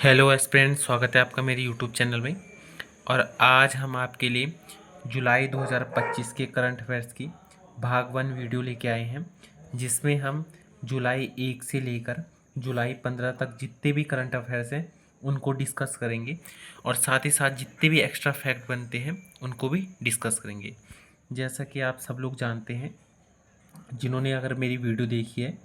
Hello aspirant, स्वागत है आपका मेरे यूट्यूब चैनल में। और आज हम आपके लिए जुलाई 2025 के करंट अफेयर्स की भाग 1 वीडियो लेके आए हैं, जिसमें हम जुलाई 1 से लेकर जुलाई 15 तक जितने भी करंट अफेयर्स हैं उनको डिस्कस करेंगे और साथ ही साथ जितने भी एक्स्ट्रा फैक्ट बनते हैं उनको भी डिस्कस करेंगे। जैसा कि आप सब लोग जानते हैं, जिन्होंने अगर मेरी वीडियो देखी है,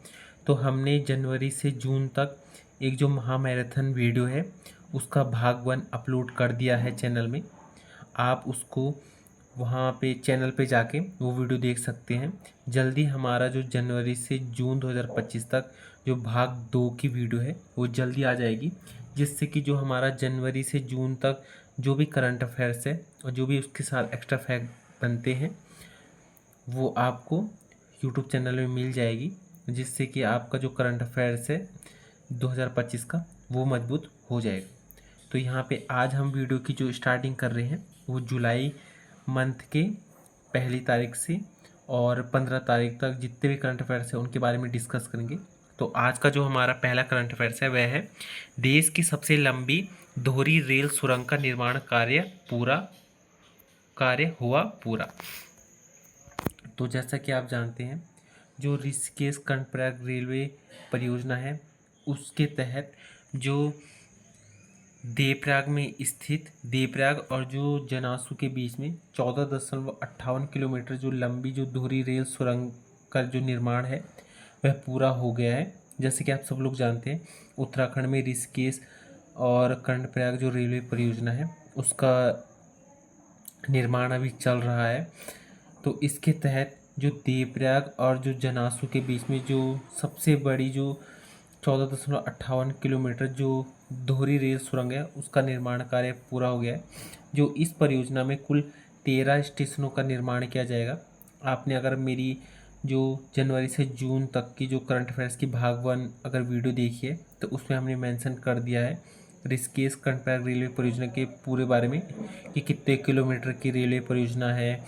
तो हमने जनवरी से जून तक एक जो महामैराथन वीडियो है उसका भाग 1 अपलोड कर दिया है चैनल में। आप उसको वहाँ पे चैनल पे जाके वो वीडियो देख सकते हैं। जल्दी हमारा जो जनवरी से जून 2025 तक जो भाग 2 की वीडियो है वो जल्दी आ जाएगी, जिससे कि जो हमारा जनवरी से जून तक जो भी करंट अफेयर्स है और जो भी उसके साथ एक्स्ट्रा फैक्ट बनते हैं वो आपको यूट्यूब चैनल में मिल जाएगी, जिससे कि आपका जो करंट अफेयर्स है 2025 का वो मजबूत हो जाएगा। तो यहाँ पे आज हम वीडियो की जो स्टार्टिंग कर रहे हैं वो जुलाई मंथ के पहली तारीख से और 15 तारीख तक जितने भी करंट अफेयर्स हैं उनके बारे में डिस्कस करेंगे। तो आज का जो हमारा पहला करंट अफेयर्स है वह है देश की सबसे लंबी दोहरी रेल सुरंग का निर्माण कार्य हुआ पूरा। तो जैसा कि आप जानते हैं, जो ऋषिकेश कर्णप्रयाग रेलवे परियोजना है उसके तहत जो देवप्रयाग में स्थित देवप्रयाग और जो जनासू के बीच में 14.58 किलोमीटर जो लंबी जो दोहरी रेल सुरंग का जो निर्माण है वह पूरा हो गया है। जैसे कि आप सब लोग जानते हैं, उत्तराखंड में ऋषिकेश और कर्णप्रयाग जो रेलवे परियोजना है उसका निर्माण अभी चल रहा है। तो इसके तहत जो देवप्रयाग और जो जनासू के बीच में जो सबसे बड़ी जो 14.58 किलोमीटर जो दोहरी रेल सुरंग है उसका निर्माण कार्य पूरा हो गया है। जो इस परियोजना में कुल 13 स्टेशनों का निर्माण किया जाएगा। आपने अगर मेरी जो जनवरी से जून तक की जो करंट अफेयर्स की भाग 1 अगर वीडियो देखी है तो उसमें हमने मेंशन कर दिया है ऋषिकेश कर्णप्रयाग रेलवे परियोजना के पूरे बारे में कि कितने किलोमीटर की रेलवे परियोजना है,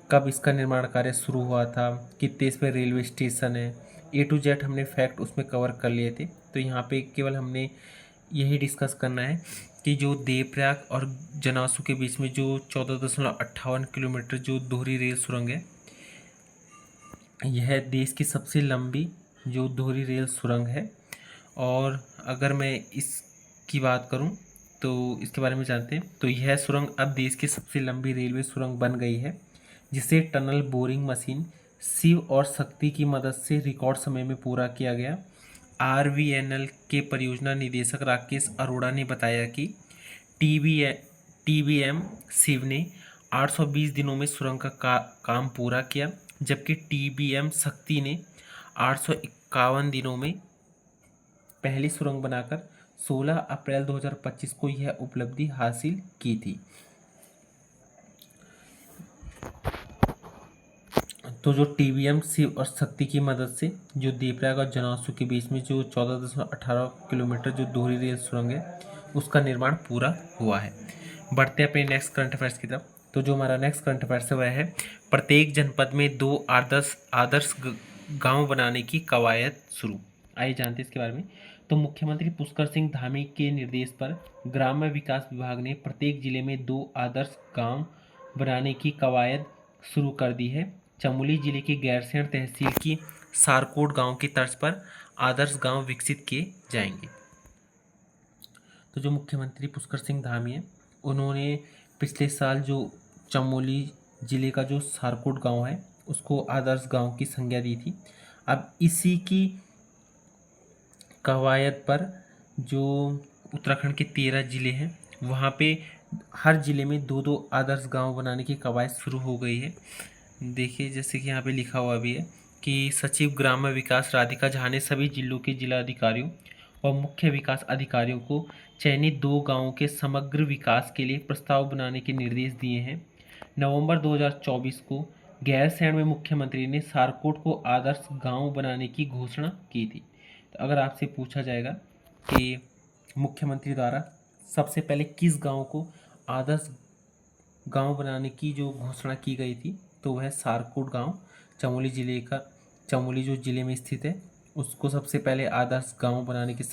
कब इसका निर्माण कार्य शुरू हुआ था, कितने इस पर रेलवे स्टेशन है, A to Z हमने फैक्ट उसमें कवर कर लिए थे। तो यहाँ पे केवल हमने यही डिस्कस करना है कि जो देवप्रयाग और जनासू के बीच में जो 14.58 किलोमीटर जो दोहरी रेल सुरंग है, यह देश की सबसे लंबी जो दोहरी रेल सुरंग है। और अगर मैं इसकी बात करूं तो इसके बारे में जानते हैं, तो यह सुरंग अब देश की सबसे लंबी रेलवे सुरंग बन गई है, जिसे टनल बोरिंग मशीन शिव और शक्ति की मदद से रिकॉर्ड समय में पूरा किया गया। RVNL के परियोजना निदेशक राकेश अरोड़ा ने बताया कि TBM शिव ने 820 दिनों में सुरंग का काम पूरा किया, जबकि TBM शक्ति ने 851 दिनों में पहली सुरंग बनाकर 16 अप्रैल 2025 को यह उपलब्धि हासिल की थी। तो जो TBM शिव और शक्ति की मदद से जो देवप्रयाग और जनासू के बीच में जो 14.18 किलोमीटर जो दोहरी रेल सुरंग है उसका निर्माण पूरा हुआ है। बढ़ते हैं अपने नेक्स्ट करंट अफेयर्स की तरफ। तो जो हमारा नेक्स्ट करंट अफेयर्स है वह है प्रत्येक जनपद में 2 आदर्श गांव बनाने की कवायद शुरू। आइए जानते हैं इसके बारे में। तो मुख्यमंत्री पुष्कर सिंह धामी के निर्देश पर ग्राम्य विकास विभाग ने प्रत्येक जिले में 2 आदर्श गांव बनाने की कवायद शुरू कर दी है। चमोली जिले के गैरसैंण तहसील की सारकोट गांव की तर्ज पर आदर्श गांव विकसित किए जाएंगे। तो जो मुख्यमंत्री पुष्कर सिंह धामी हैं उन्होंने पिछले साल जो चमोली जिले का जो सारकोट गांव है उसको आदर्श गांव की संज्ञा दी थी। अब इसी की कवायद पर जो उत्तराखंड के 13 जिले हैं वहाँ पे हर जिले में 2-2 आदर्श गांव बनाने की कवायद शुरू हो गई है। देखिए, जैसे कि यहाँ पे लिखा हुआ भी है कि सचिव ग्राम्य विकास राधिका झा ने सभी जिलों के जिलाधिकारियों और मुख्य विकास अधिकारियों को चयनित 2 गांवों के समग्र विकास के लिए प्रस्ताव बनाने के निर्देश दिए हैं। नवंबर 2024 को गैरसैंण में मुख्यमंत्री ने सारकोट को आदर्श गांव बनाने की घोषणा की थी। तो अगर आपसे पूछा जाएगा कि मुख्यमंत्री द्वारा सबसे पहले किस गांव को आदर्श गांव बनाने की जो घोषणा की गई थी, तो वह सारकोट गांव चमोली जो जिले में स्थित है उसको सबसे पहले आदर्श गांव बनाने की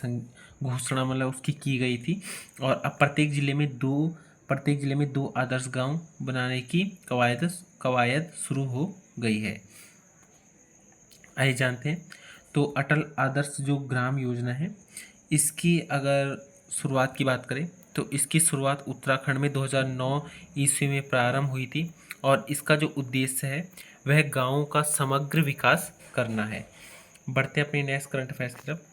घोषणा मतलब उसकी की गई थी। और अब प्रत्येक जिले में दो आदर्श गांव बनाने की कवायद शुरू हो गई है। आइए जानते हैं। तो अटल आदर्श जो ग्राम योजना है, इसकी अगर शुरुआत की बात करें तो इसकी शुरुआत उत्तराखंड में 2009 ईस्वी में प्रारंभ हुई थी। और इसका जो उद्देश्य है वह गाँवों का समग्र विकास करना है। बढ़ते अपने नेक्स्ट करंट अफेयर्स की तरफ।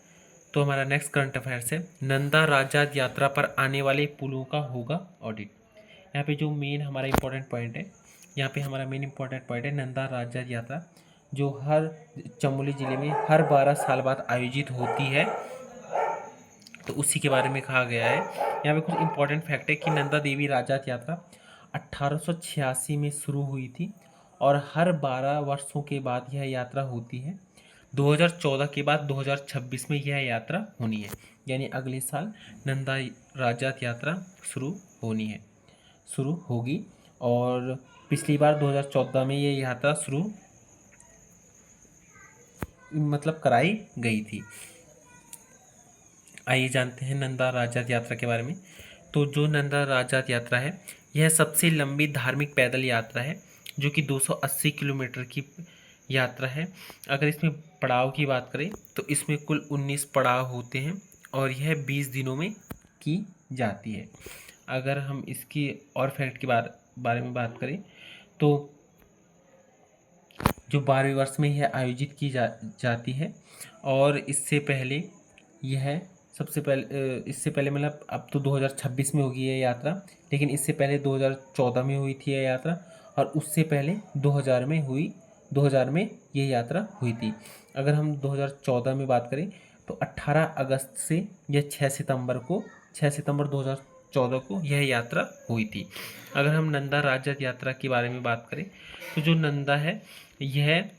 तो हमारा नेक्स्ट करंट अफेयर्स है, नंदा राजा यात्रा पर आने वाले पुलों का होगा ऑडिट। यहाँ पे जो मेन हमारा इंपॉर्टेंट पॉइंट है, यहाँ पे हमारा मेन इंपॉर्टेंट पॉइंट है नंदा राजा यात्रा, जो हर चमोली ज़िले में हर 12 साल बाद आयोजित होती है। तो उसी के बारे में कहा गया है। यहाँ पे कुछ इंपॉर्टेंट फैक्ट है कि नंदा देवी राजा यात्रा 1886 में शुरू हुई थी और हर 12 वर्षों के बाद यह यात्रा होती है। 2014 के बाद 2026 में यह यात्रा होनी है, यानी अगले साल नंदा राजा यात्रा शुरू होगी। और पिछली बार 2014 में ये यात्रा कराई गई थी। आइए जानते हैं नंदा राजा यात्रा के बारे में। तो जो नंदा राजा यात्रा है, यह सबसे लंबी धार्मिक पैदल यात्रा है जो कि 280 किलोमीटर की यात्रा है। अगर इसमें पड़ाव की बात करें तो इसमें कुल 19 पड़ाव होते हैं और यह 20 दिनों में की जाती है। अगर हम इसकी और फैक्ट के बारे में बात करें तो जो 12वें वर्ष में यह आयोजित की जाती है। और इससे पहले मतलब अब तो 2026 में होगी यह यात्रा, लेकिन इससे पहले 2014 में हुई थी यह यात्रा और उससे पहले 2000 में ये यात्रा हुई थी। अगर हम 2014 में बात करें तो 18 अगस्त से या 6 सितंबर 2014 को यह यात्रा हुई थी। अगर हम नंदा राजा यात्रा के बारे में बात करें तो जो नंदा है, यह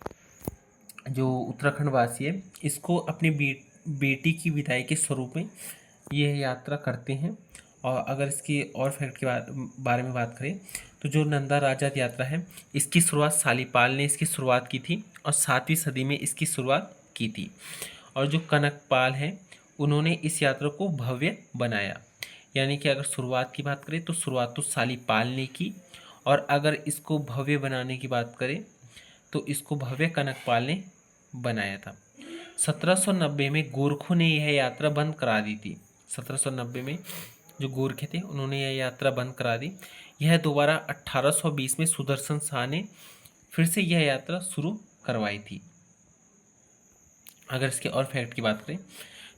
जो उत्तराखंड वासी है, इसको अपनी बेटी की विदाई के स्वरूप में यह यात्रा करते हैं। और अगर इसकी और फैक्ट के बारे में बात करें तो जो नंदा राजा यात्रा है, इसकी शुरुआत सालीपाल ने इसकी शुरुआत की थी और 7वीं सदी में इसकी शुरुआत की थी। और जो कनकपाल हैं, उन्होंने इस यात्रा को भव्य बनाया। यानी कि अगर शुरुआत की बात करें तो शुरुआत तो सालीपाल ने की, और अगर इसको भव्य बनाने की बात करें तो इसको भव्य कनकपाल ने बनाया था। 1790 में गोरखों ने यह यात्रा बंद करा दी थी। 1790 में जो गोरखे थे उन्होंने यह यात्रा बंद करा दी। यह दोबारा 1820 में सुदर्शन शाह ने फिर से यह यात्रा शुरू करवाई थी। अगर इसके और फैक्ट की बात करें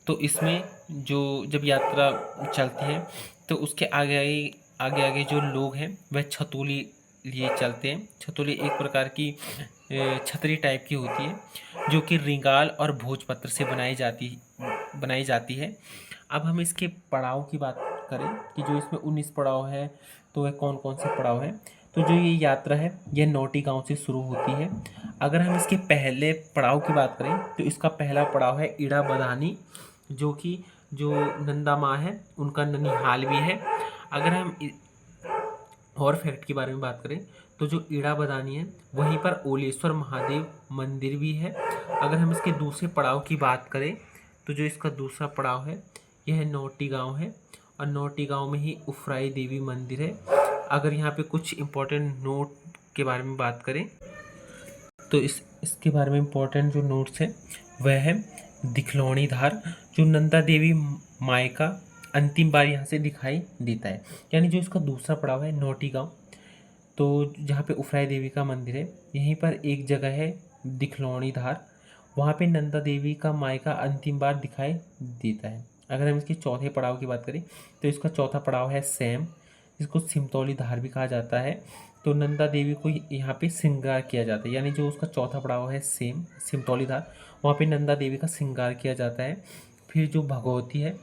तो इसमें जो जब यात्रा चलती है तो उसके आगे जो लोग हैं वह छतोली लिए चलते हैं। छतोली एक प्रकार की छतरी टाइप की होती है जो कि रिंगाल और भोजपत्र से बनाई जाती है। अब हम इसके पड़ाव की बात करें कि जो इसमें 19 पड़ाव है तो वह कौन कौन से पड़ाव हैं। तो जो ये यात्रा है यह नौटी गांव से शुरू होती है। अगर हम इसके पहले पड़ाव की बात करें तो इसका पहला पड़ाव है ईड़ा बदानी, जो कि जो नंदा माँ है उनका ननिहाल भी है। अगर हम और फैक्ट के बारे में बात करें तो जो ईड़ा बदानी है वहीं पर ओलेश्वर महादेव मंदिर भी है। अगर हम इसके दूसरे पड़ाव की बात करें तो जो इसका दूसरा पड़ाव है यह नौटी गांव है और नौटी गांव में ही उफराई देवी मंदिर है। अगर यहाँ पे कुछ इम्पोर्टेंट नोट के बारे में बात करें तो इसके बारे में इम्पोर्टेंट जो नोट्स हैं वह है दिखलौनी धार, जो नंदा देवी माई का अंतिम बार यहाँ से दिखाई देता है। यानी जो इसका दूसरा पड़ाव है नौटी गांव, तो जहाँ पे उफराई देवी का मंदिर है यहीं पर एक जगह है दिखलौनी धार, वहाँ पे नंदा देवी का माई का अंतिम बार दिखाई देता है। अगर हम इसके चौथे पड़ाव की बात करें तो इसका चौथा पड़ाव है सैम, जिसको सिमतौली धार भी कहा जाता है। तो नंदा देवी को यहाँ पे श्रृंगार किया जाता है, यानी जो उसका चौथा पड़ाव है सिमतौली धार, वहाँ पे नंदा देवी का श्रृंगार किया जाता है। फिर जो भगवती है,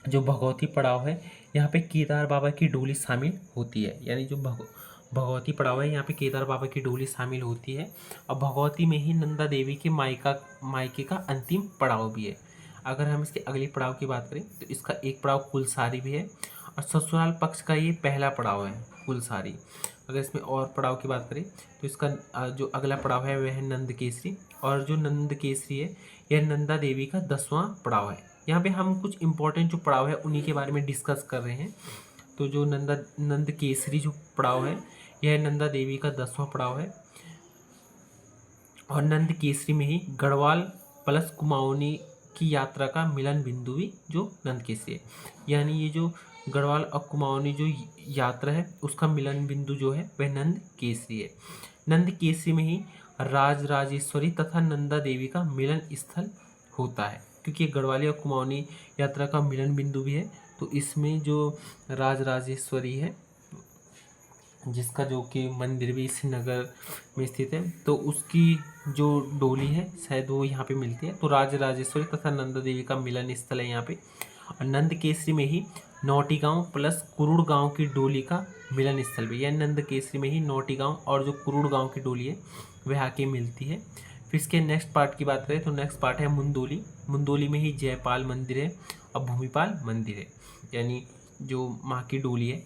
जो भगवती पड़ाव है, यहाँ पे केदार बाबा की डोली शामिल होती है। यानी जो भगवती पड़ाव है यहाँ पे केदार बाबा की डोली शामिल होती है और भगवती में ही नंदा देवी के मायके का अंतिम पड़ाव भी है। अगर हम इसके अगले पड़ाव की बात करें तो इसका एक पड़ाव कुलसारी भी है और ससुराल पक्ष का ये पहला पड़ाव है कुलसारी। अगर इसमें और पड़ाव की बात करें तो इसका जो अगला पड़ाव है वह है नंद केसरी, और जो नंद केसरी है यह नंदा देवी का 10वां पड़ाव है। यहाँ पे हम कुछ इंपॉर्टेंट जो पड़ाव है उन्हीं के बारे में डिस्कस कर रहे हैं। तो जो नंद केसरी जो पड़ाव है, यह नंदा देवी का 10वां पड़ाव है। और नंद केसरी में ही गढ़वाल प्लस कुमाऊनी की यात्रा का मिलन बिंदु भी जो नंद केसरी है। यानी ये जो गढ़वाल और कुमाऊनी जो यात्रा है उसका मिलन बिंदु जो है वह नंद केसरी है। नंद केसरी में ही राज राजेश्वरी तथा नंदा देवी का मिलन स्थल होता है, क्योंकि गढ़वाली और कुमाऊनी यात्रा का मिलन बिंदु भी है। तो इसमें जो राज राजेश्वरी है, जिसका जो कि मंदिर भी इसी नगर में स्थित है, तो उसकी जो डोली है शायद वो यहाँ पे मिलती है। तो राज राजेश्वरी तथा नंदा देवी का मिलन स्थल है यहाँ पे। और नंद केसरी में ही नौटी गांव प्लस कुरुड़ गांव की डोली का मिलन स्थल भी। यह नंद केसरी में ही नौटी गांव और जो कुरुड़ गांव की डोली है वह आके मिलती है। फिर इसके नेक्स्ट पार्ट की बात करें तो नेक्स्ट पार्ट है मुंदोली। मुंदोली में ही जयपाल मंदिर है और भूमिपाल मंदिर है। यानी जो माँ की डोली है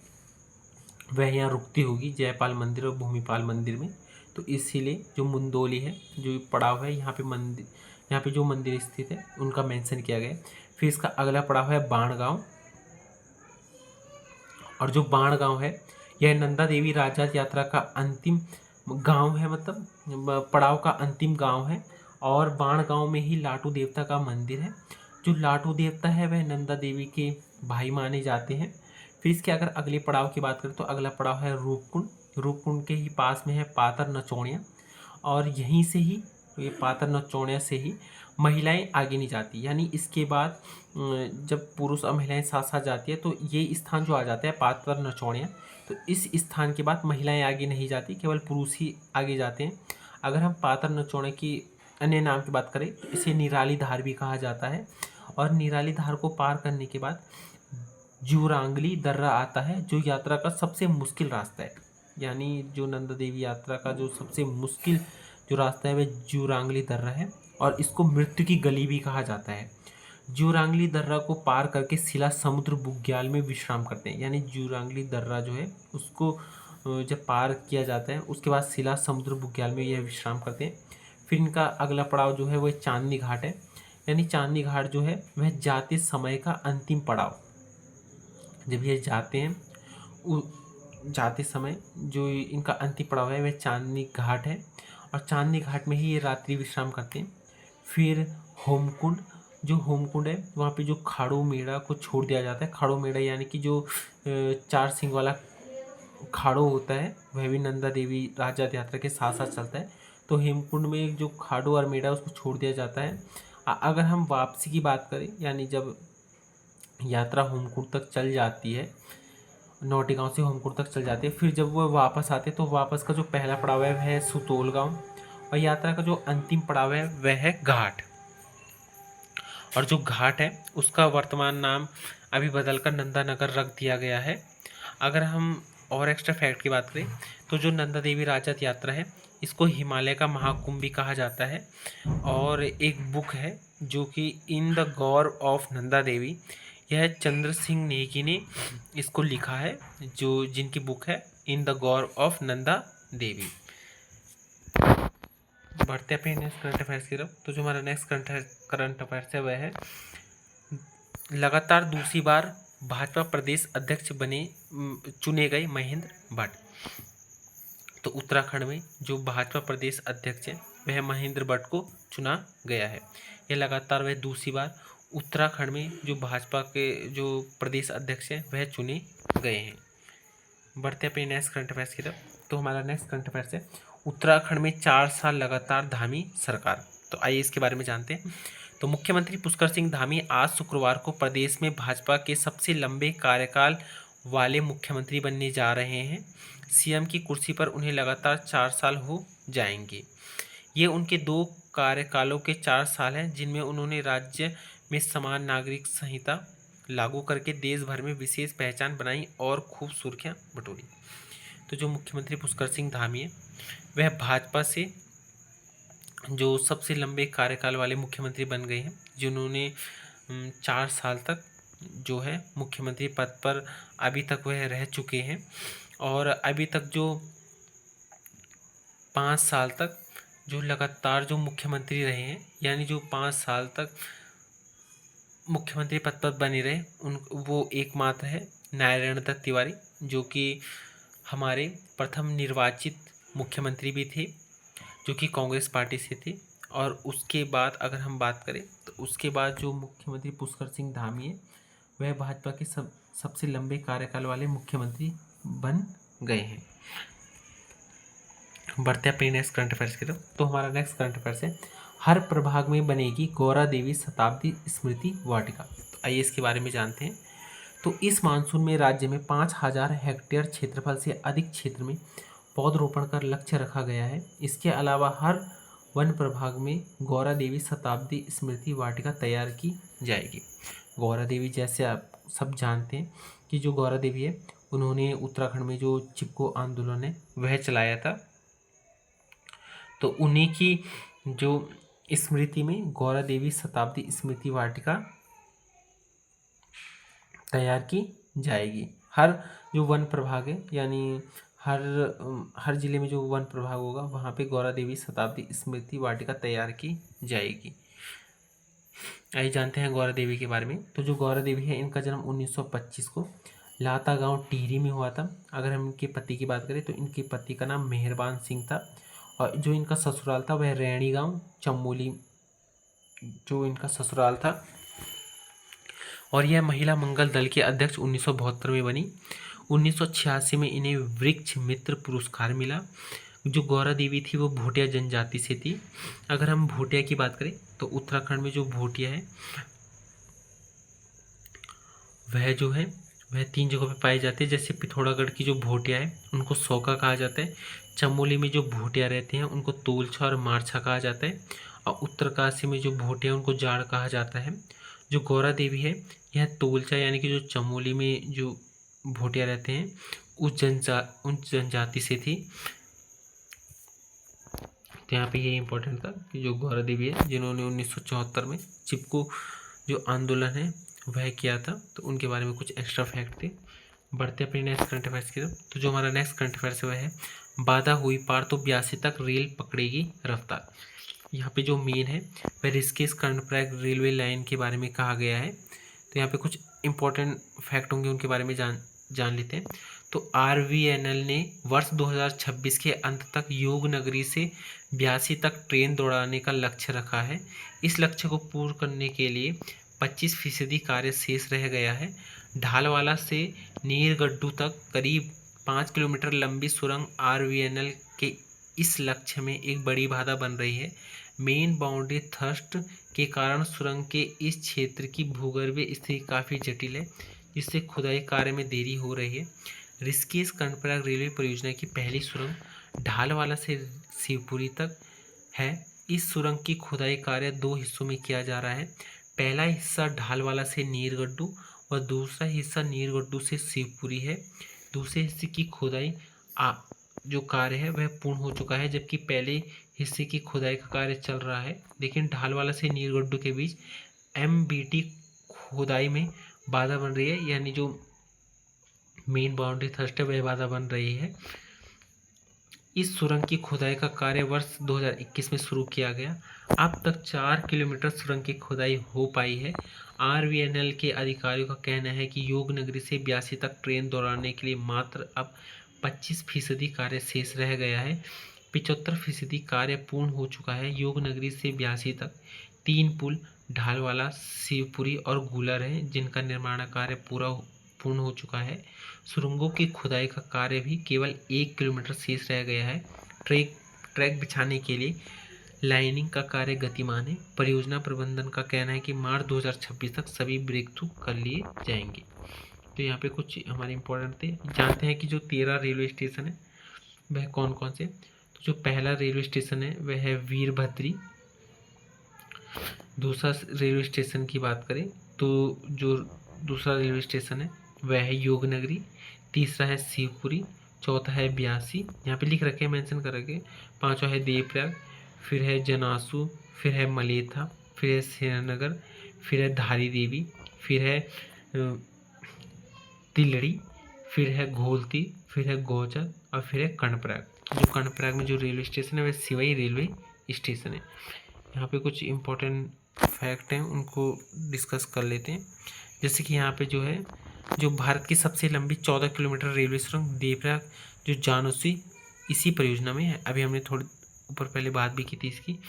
वह यहाँ रुकती होगी जयपाल मंदिर और भूमिपाल मंदिर में। तो इसीलिए जो मुंदोली है जो पड़ाव है, यहाँ पे जो मंदिर स्थित है उनका मेंशन किया गया है। फिर इसका अगला पड़ाव है बाणगांव। और जो बाणगांव है यह नंदा देवी राजा यात्रा का अंतिम गांव है, मतलब पड़ाव का अंतिम गांव है। और बाणगांव में ही लाटू देवता का मंदिर है। जो लाटू देवता है वह नंदा देवी के भाई माने जाते हैं। फिर इसके अगर अगले पड़ाव की बात करें तो अगला पड़ाव है रूपकुंड। रूपकुंड के ही पास में है पातर नचौड़िया। और यहीं से ही ये पातर नचौड़िया से ही महिलाएं आगे नहीं जाती। यानी इसके बाद जब पुरुष और महिलाएं साथ साथ जाती है तो ये स्थान जो आ जाता है पातर नचौड़िया। तो इस स्थान के बाद महिलाएं आगे नहीं जाती, केवल पुरुष ही आगे जाते हैं। अगर हम पातर नचौड़िया की अन्य नाम की बात करें तो इसे निराली धार भी कहा जाता है। और निराली धार को पार करने के बाद जूरांगली दर्रा आता है, जो यात्रा का सबसे मुश्किल रास्ता है। यानी जो नंदा देवी यात्रा का जो सबसे मुश्किल जो रास्ता है वह जूरांगली दर्रा है। और इसको मृत्यु की गली भी कहा जाता है। जूरांगली दर्रा को पार करके शिला समुद्र बुग्याल में विश्राम करते हैं। यानी जूरांगली दर्रा जो है उसको जब पार किया जाता है उसके बाद शिला समुद्र बुग्याल में यह विश्राम करते हैं। फिर इनका अगला पड़ाव जो है वह चांदनी घाट है। यानी चांदनी घाट जो है वह जाते समय का अंतिम पड़ाव। जब ये जाते हैं जाते समय जो इनका अंतिम पड़ाव है वह चांदनी घाट है। और चांदनी घाट में ही ये रात्रि विश्राम करते हैं। फिर होमकुंड, जो होमकुंड है वहाँ पे जो खाड़ो मेढ़ा को छोड़ दिया जाता है। खाड़ो मेढ़ा यानी कि जो 4 सिंग वाला खाड़ो होता है वह भी नंदा देवी राजा यात्रा के साथ साथ चलता है। तो हेमकुंड में जो खाड़ो और मेढ़ा उसको छोड़ दिया जाता है। अगर हम वापसी की बात करें, यानी जब यात्रा होमकुंड तक चल जाती है, नौटी गांव से होमकुंड तक चल जाती है, फिर जब वो वापस आते हैं तो वापस का जो पहला पड़ाव है वह है सुतोल गांव। और यात्रा का जो अंतिम पड़ाव है वह है घाट। और जो घाट है उसका वर्तमान नाम अभी बदलकर नंदा नगर रख दिया गया है। अगर हम और एक्स्ट्रा फैक्ट की बात करें तो जो नंदा देवी राजत यात्रा है इसको हिमालय का महाकुंभ भी कहा जाता है। और एक बुक है जो कि इन द गौर ऑफ नंदा देवी, यह चंद्र सिंह नेगी ने इसको लिखा है, जो जिनकी बुक है इन द गौर ऑफ नंदा देवी। बढ़ते अपने नेक्स्ट करंट अफेयर्स की तरफ। तो जो हमारा नेक्स्ट करंट अफेयर्स है वह है लगातार दूसरी बार भाजपा प्रदेश अध्यक्ष चुने गए महेंद्र भट्ट। तो उत्तराखंड में जो भाजपा प्रदेश अध्यक्ष है वह महेंद्र भट्ट को चुना गया है। यह लगातार वह दूसरी बार उत्तराखंड में जो भाजपा के जो प्रदेश अध्यक्ष हैं वह चुने गए हैं। बढ़ते अपने नेक्स्ट करंट अफेयर्स की तरफ। तो हमारा नेक्स्ट करंट अफेयर्स है उत्तराखंड में 4 साल लगातार धामी सरकार। तो आइए इसके बारे में जानते हैं। तो मुख्यमंत्री पुष्कर सिंह धामी आज शुक्रवार को प्रदेश में भाजपा के सबसे लंबे कार्यकाल वाले मुख्यमंत्री बनने जा रहे हैं। सीएम की कुर्सी पर उन्हें लगातार 4 साल हो जाएंगे। ये उनके 2 कार्यकालों के 4 साल हैं जिनमें उन्होंने राज्य में समान नागरिक संहिता लागू करके देश भर में विशेष पहचान बनाई और खूब सुर्खियां बटोरी। तो जो मुख्यमंत्री पुष्कर सिंह धामी है वह भाजपा से जो सबसे लंबे कार्यकाल वाले मुख्यमंत्री बन गए हैं, जिन्होंने 4 साल तक जो है मुख्यमंत्री पद पर अभी तक वह रह चुके हैं। और अभी तक जो 5 साल तक जो लगातार जो मुख्यमंत्री रहे हैं, यानी जो 5 साल तक मुख्यमंत्री पद पर बने रहे, उन वो एकमात्र है नारायण दत्त तिवारी, जो कि हमारे प्रथम निर्वाचित मुख्यमंत्री भी थे, जो कि कांग्रेस पार्टी से थे। और उसके बाद अगर हम बात करें तो उसके बाद जो मुख्यमंत्री पुष्कर सिंह धामी है, वह भाजपा के सबसे लंबे कार्यकाल वाले मुख्यमंत्री बन गए हैं। बढ़ते अपने नेक्स्ट करंट अफेयर्स की तरफ। तो हमारा नेक्स्ट करंट अफेयर्स है, हर प्रभाग में बनेगी गौरा देवी शताब्दी स्मृति वाटिका। तो आइए इसके बारे में जानते हैं। तो इस मानसून में राज्य में 5,000 हेक्टेयर क्षेत्रफल से अधिक क्षेत्र में पौधरोपण का लक्ष्य रखा गया है। इसके अलावा हर वन प्रभाग में गौरा देवी शताब्दी स्मृति वाटिका तैयार की जाएगी। गौरा देवी, जैसे आप सब जानते हैं कि जो गौरा देवी है, उन्होंने उत्तराखंड में जो चिपको आंदोलन है वह चलाया था। तो उन्हीं की जो स्मृति में गौरा देवी शताब्दी स्मृति वाटिका तैयार की जाएगी। हर जो वन प्रभाग है, यानी हर जिले में जो वन प्रभाग होगा वहाँ पे गौरा देवी शताब्दी स्मृति वाटिका तैयार की जाएगी। आइए जानते हैं गौरा देवी के बारे में। तो जो गौरा देवी है, इनका जन्म 1925 को लाता गांव टिहरी में हुआ था। अगर हम इनके पति की बात करें तो इनके पति का नाम मेहरबान सिंह था, और जो इनका ससुराल था वह रैणी गांव चमोली, जो इनका ससुराल था। और यह महिला मंगल दल के अध्यक्ष 1972 में बनी। 1986 में इन्हें वृक्ष मित्र पुरस्कार मिला। जो गौरा देवी थी वो भोटिया जनजाति से थी। अगर हम भोटिया की बात करें तो उत्तराखंड में जो भोटिया है वह 3 जगहों पे पाए जाते हैं। जैसे पिथौरागढ़ की जो भोटिया है उनको सौका कहा जाता है। चमोली में जो भोटिया रहते हैं उनको तोलछा और मारछा कहा जाता है। और उत्तरकाशी में जो भोटिया है उनको जाड़ कहा जाता है। जो गौरा देवी है, यह तोलचा यानी कि जो चमोली में जो भोटिया रहते हैं उस जनजाति से थी। तो यहाँ पे ये इम्पोर्टेंट था कि जो गौरा देवी है, जिन्होंने 1974 में चिपको जो आंदोलन है वह किया था, तो उनके बारे में कुछ एक्स्ट्रा फैक्ट थे। बढ़ते अपने नेक्स्ट करंट अफेयर्स की तरफ। तो जो हमारा नेक्स्ट करंट अफेयर्स है वह है, बाधा हुई पार तो 82 तक रेल पकड़ेगी रफ्तार। यहाँ पे जो मेन है वह ऋषिकेश कर्णप्रयाग रेलवे लाइन के बारे में कहा गया है। तो यहाँ पे कुछ इंपॉर्टेंट फैक्ट होंगे, उनके बारे में जान लेते हैं। तो RVNL ने वर्ष 2026 के अंत तक योग नगरी से 82 तक ट्रेन दौड़ाने का लक्ष्य रखा है। इस लक्ष्य को पूर्ण करने के लिए 25% कार्य शेष रह गया है। ढालवाला से नीरगड्डू तक करीब 5 किलोमीटर लंबी सुरंग RVNL के इस लक्ष्य में एक बड़ी बाधा बन रही है। मेन बाउंड्री थ्रस्ट के कारण सुरंग के इस क्षेत्र की भूगर्भीय स्थिति काफ़ी जटिल है, जिससे खुदाई कार्य में देरी हो रही है। ऋषिकेश कर्णप्रयाग रेलवे परियोजना की पहली सुरंग ढालवाला से शिवपुरी तक है। इस सुरंग की खुदाई कार्य 2 हिस्सों में किया जा रहा है। पहला हिस्सा ढालवाला से नीरगड्डू और दूसरा हिस्सा नीरगड्डू से शिवपुरी है। दूसरे हिस्से की खुदाई जो कार्य है वह पूर्ण हो चुका है, जबकि पहले हिस्से की खुदाई का कार्य चल रहा है। लेकिन ढालवाला से नीरगड्डू के बीच MBT खुदाई में बाधा बन रही है, यानी जो मेन बाउंड्री थ्रस्ट है वह बाधा बन रही है। इस सुरंग की खुदाई का कार्य वर्ष 2021 में शुरू किया गया। अब तक 4 किलोमीटर सुरंग की खुदाई हो पाई है। RVNL के अधिकारियों का कहना है कि योग नगरी से 82 तक ट्रेन दौड़ाने के लिए मात्र अब 25% कार्य शेष रह गया है। 75% कार्य पूर्ण हो चुका है। योग नगरी से 82 तक 3 पुल ढालवाला, शिवपुरी और गुलर हैं, जिनका निर्माण कार्य पूर्ण हो चुका है। सुरंगों की खुदाई का कार्य भी केवल 1 किलोमीटर शेष रह गया है। ट्रैक बिछाने के लिए लाइनिंग का कार्य गतिमान है। परियोजना प्रबंधन का कहना है कि मार्च 2026 तक सभी ब्रेक थ्रू कर लिए जाएंगे। तो यहाँ पे कुछ हमारे इंपॉर्टेंट थे। जानते हैं कि जो 13 रेलवे स्टेशन है वह कौन कौन से। तो जो पहला रेलवे स्टेशन है वह है वीरभद्री। दूसरा रेलवे स्टेशन की बात करें तो जो दूसरा रेलवे स्टेशन है वह है योगनगरी। तीसरा है शिवपुरी। चौथा है ब्यासी, यहाँ पे लिख रखे हैं, मेंशन कर रखे। पांचवा है देवप्रयाग, फिर है जनासू, फिर है मलेथा, फिर है श्रीनगर, फिर है धारी देवी, फिर है तिलड़ी, फिर है घोलती, फिर है गौचर और फिर है कर्णप्रयाग। जो कर्णप्रयाग में जो रेलवे स्टेशन है वह सिवई रेलवे स्टेशन है। यहाँ पे कुछ इम्पोर्टेंट फैक्ट हैं, उनको डिस्कस कर लेते हैं। जैसे कि यहाँ पे जो है, जो भारत की सबसे लंबी 14 किलोमीटर रेलवे सुरंग देवप्रयाग जो जानोसी इसी परियोजना में है। अभी हमने थोड़ी ऊपर पहले बात भी की थी इसकी।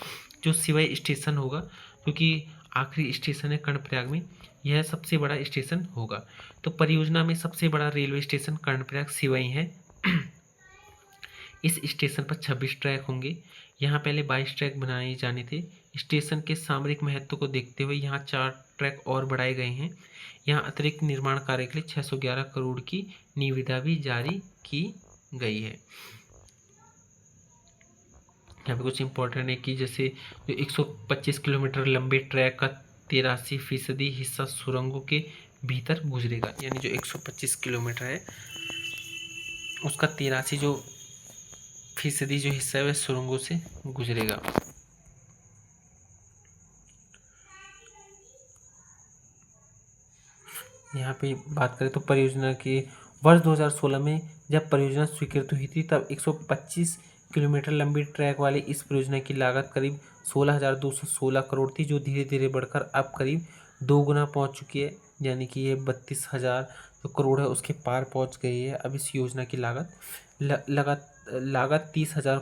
जो सिवाई स्टेशन होगा, क्योंकि आखिरी स्टेशन है कर्णप्रयाग में, यह सबसे बड़ा स्टेशन होगा। तो परियोजना में सबसे बड़ा रेलवे स्टेशन कर्णप्रयाग सिवाई है। इस स्टेशन पर 26 ट्रैक होंगे। यहाँ पहले 22 ट्रैक बनाए जाने थे। स्टेशन के सामरिक महत्व को देखते हुए यहाँ 4 ट्रैक और बढ़ाए गए हैं। यहाँ अतिरिक्त निर्माण कार्य के लिए 611 करोड़ की निविदा भी जारी की गई है। यहाँ पे कुछ इम्पोर्टेंट है कि जैसे जो 125 किलोमीटर लंबे ट्रैक का 83% हिस्सा सुरंगों के भीतर गुजरेगा। यानी जो 125 किलोमीटर है उसका 83 जो फीसदी जो हिस्सा है वह सुरंगों से गुजरेगा। यहाँ पे बात करें तो परियोजना के वर्ष 2016 में जब परियोजना स्वीकृत हुई थी, तब 125 किलोमीटर लंबी ट्रैक वाली इस परियोजना की लागत करीब 16,216 करोड़ थी, जो धीरे धीरे बढ़कर अब करीब 2 गुना पहुँच चुकी है। यानी कि ये 32,000 जो करोड़ है उसके पार पहुँच गई है। अब इस योजना की लागत 30,000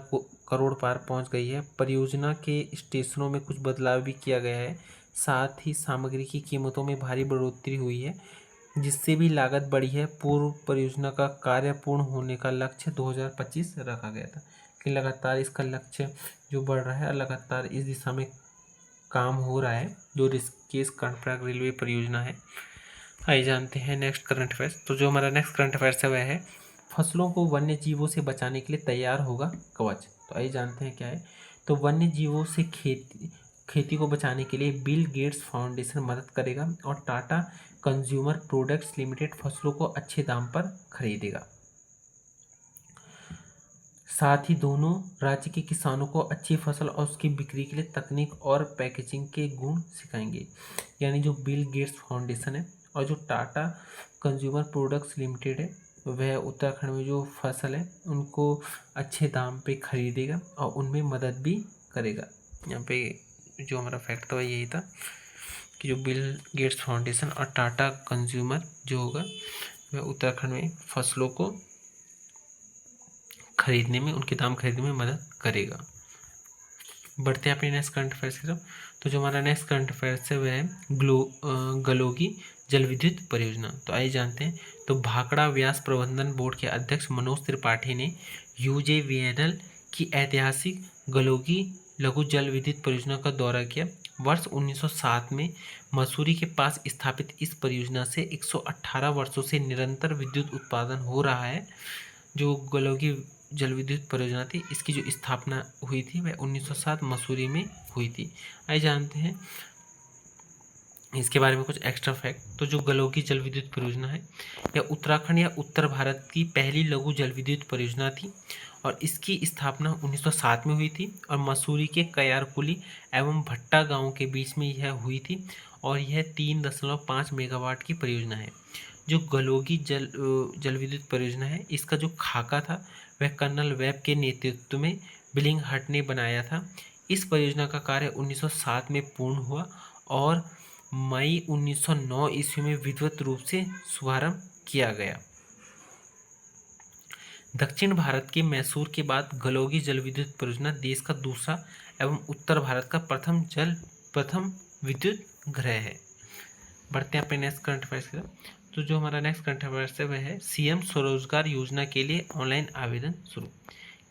करोड़ पार पहुँच गई है। परियोजना के स्टेशनों में कुछ बदलाव भी किया गया है। साथ ही सामग्री की कीमतों में भारी बढ़ोतरी हुई है, जिससे भी लागत बढ़ी है। पूर्व परियोजना का कार्य पूर्ण होने का लक्ष्य 2025 रखा गया था, कि लगातार इसका लक्ष्य जो बढ़ रहा है, लगातार इस दिशा में काम हो रहा है, जो ऋषिकेश कर्णप्रयाग रेलवे परियोजना है। आइए जानते हैं नेक्स्ट करंट अफेयर्स। तो जो हमारा नेक्स्ट करंट अफेयर्स है वह है, फसलों को वन्य जीवों से बचाने के लिए तैयार होगा कवच। तो आइए जानते हैं क्या है। तो वन्य जीवों से खेती को बचाने के लिए बिल गेट्स फाउंडेशन मदद करेगा और टाटा कंज्यूमर प्रोडक्ट्स लिमिटेड फसलों को अच्छे दाम पर खरीदेगा। साथ ही दोनों राज्य के किसानों को अच्छी फसल और उसकी बिक्री के लिए तकनीक और पैकेजिंग के गुण सिखाएंगे। यानी जो बिल गेट्स फाउंडेशन है और जो टाटा कंज्यूमर प्रोडक्ट्स लिमिटेड है, वह उत्तराखंड में जो फसल है उनको अच्छे दाम पे खरीदेगा और उनमें मदद भी करेगा। यहाँ पे जो हमारा फैक्ट था यही था कि जो बिल गेट्स फाउंडेशन और टाटा कंज्यूमर जो होगा वह उत्तराखंड में फसलों को खरीदने में, उनके दाम खरीदने में मदद करेगा। बढ़ते हैं अपने नेक्स्ट करंट अफेयर्स की तरफ। तो जो हमारा नेक्स्ट करंट अफेयर्स है वह है गलोगी जल विद्युत परियोजना। तो आइए जानते हैं। तो भाखड़ा व्यास प्रबंधन बोर्ड के अध्यक्ष मनोज त्रिपाठी ने UJVNL की ऐतिहासिक गलोगी लघु जल विद्युत परियोजना का दौरा किया। वर्ष 1907 में मसूरी के पास स्थापित इस परियोजना से 118 वर्षों से निरंतर विद्युत उत्पादन हो रहा है। जो गलोगी जल विद्युत परियोजना थी, इसकी जो स्थापना हुई थी वह 1907 मसूरी में हुई थी। आइए जानते हैं इसके बारे में कुछ एक्स्ट्रा फैक्ट। तो जो गलोगी जल विद्युत परियोजना है, यह उत्तराखंड या उत्तर भारत की पहली लघु जल विद्युत परियोजना थी और इसकी स्थापना 1907 में हुई थी और मसूरी के कयारकुली एवं भट्टा गांव के बीच में यह हुई थी और यह 3.5 मेगावाट की परियोजना है। जो गलोगी जल विद्युत परियोजना है, इसका जो खाका था वह कर्नल वेब के नेतृत्व में बिलिंघट ने बनाया था। इस परियोजना का कार्य 1907 में पूर्ण हुआ और मई 1909 ईस्वी में विधिवत रूप से शुभारंभ किया गया। दक्षिण भारत के मैसूर के बाद गलोगी जल विद्युत परियोजना देश का दूसरा एवं उत्तर भारत का प्रथम विद्युत ग्रह है। बढ़ते हैं अपने नेक्स्ट करंट अफेयर्स की तरफ। तो जो हमारा नेक्स्ट करंट अफेयर्स है वह है CM स्वरोजगार योजना के लिए ऑनलाइन आवेदन शुरू।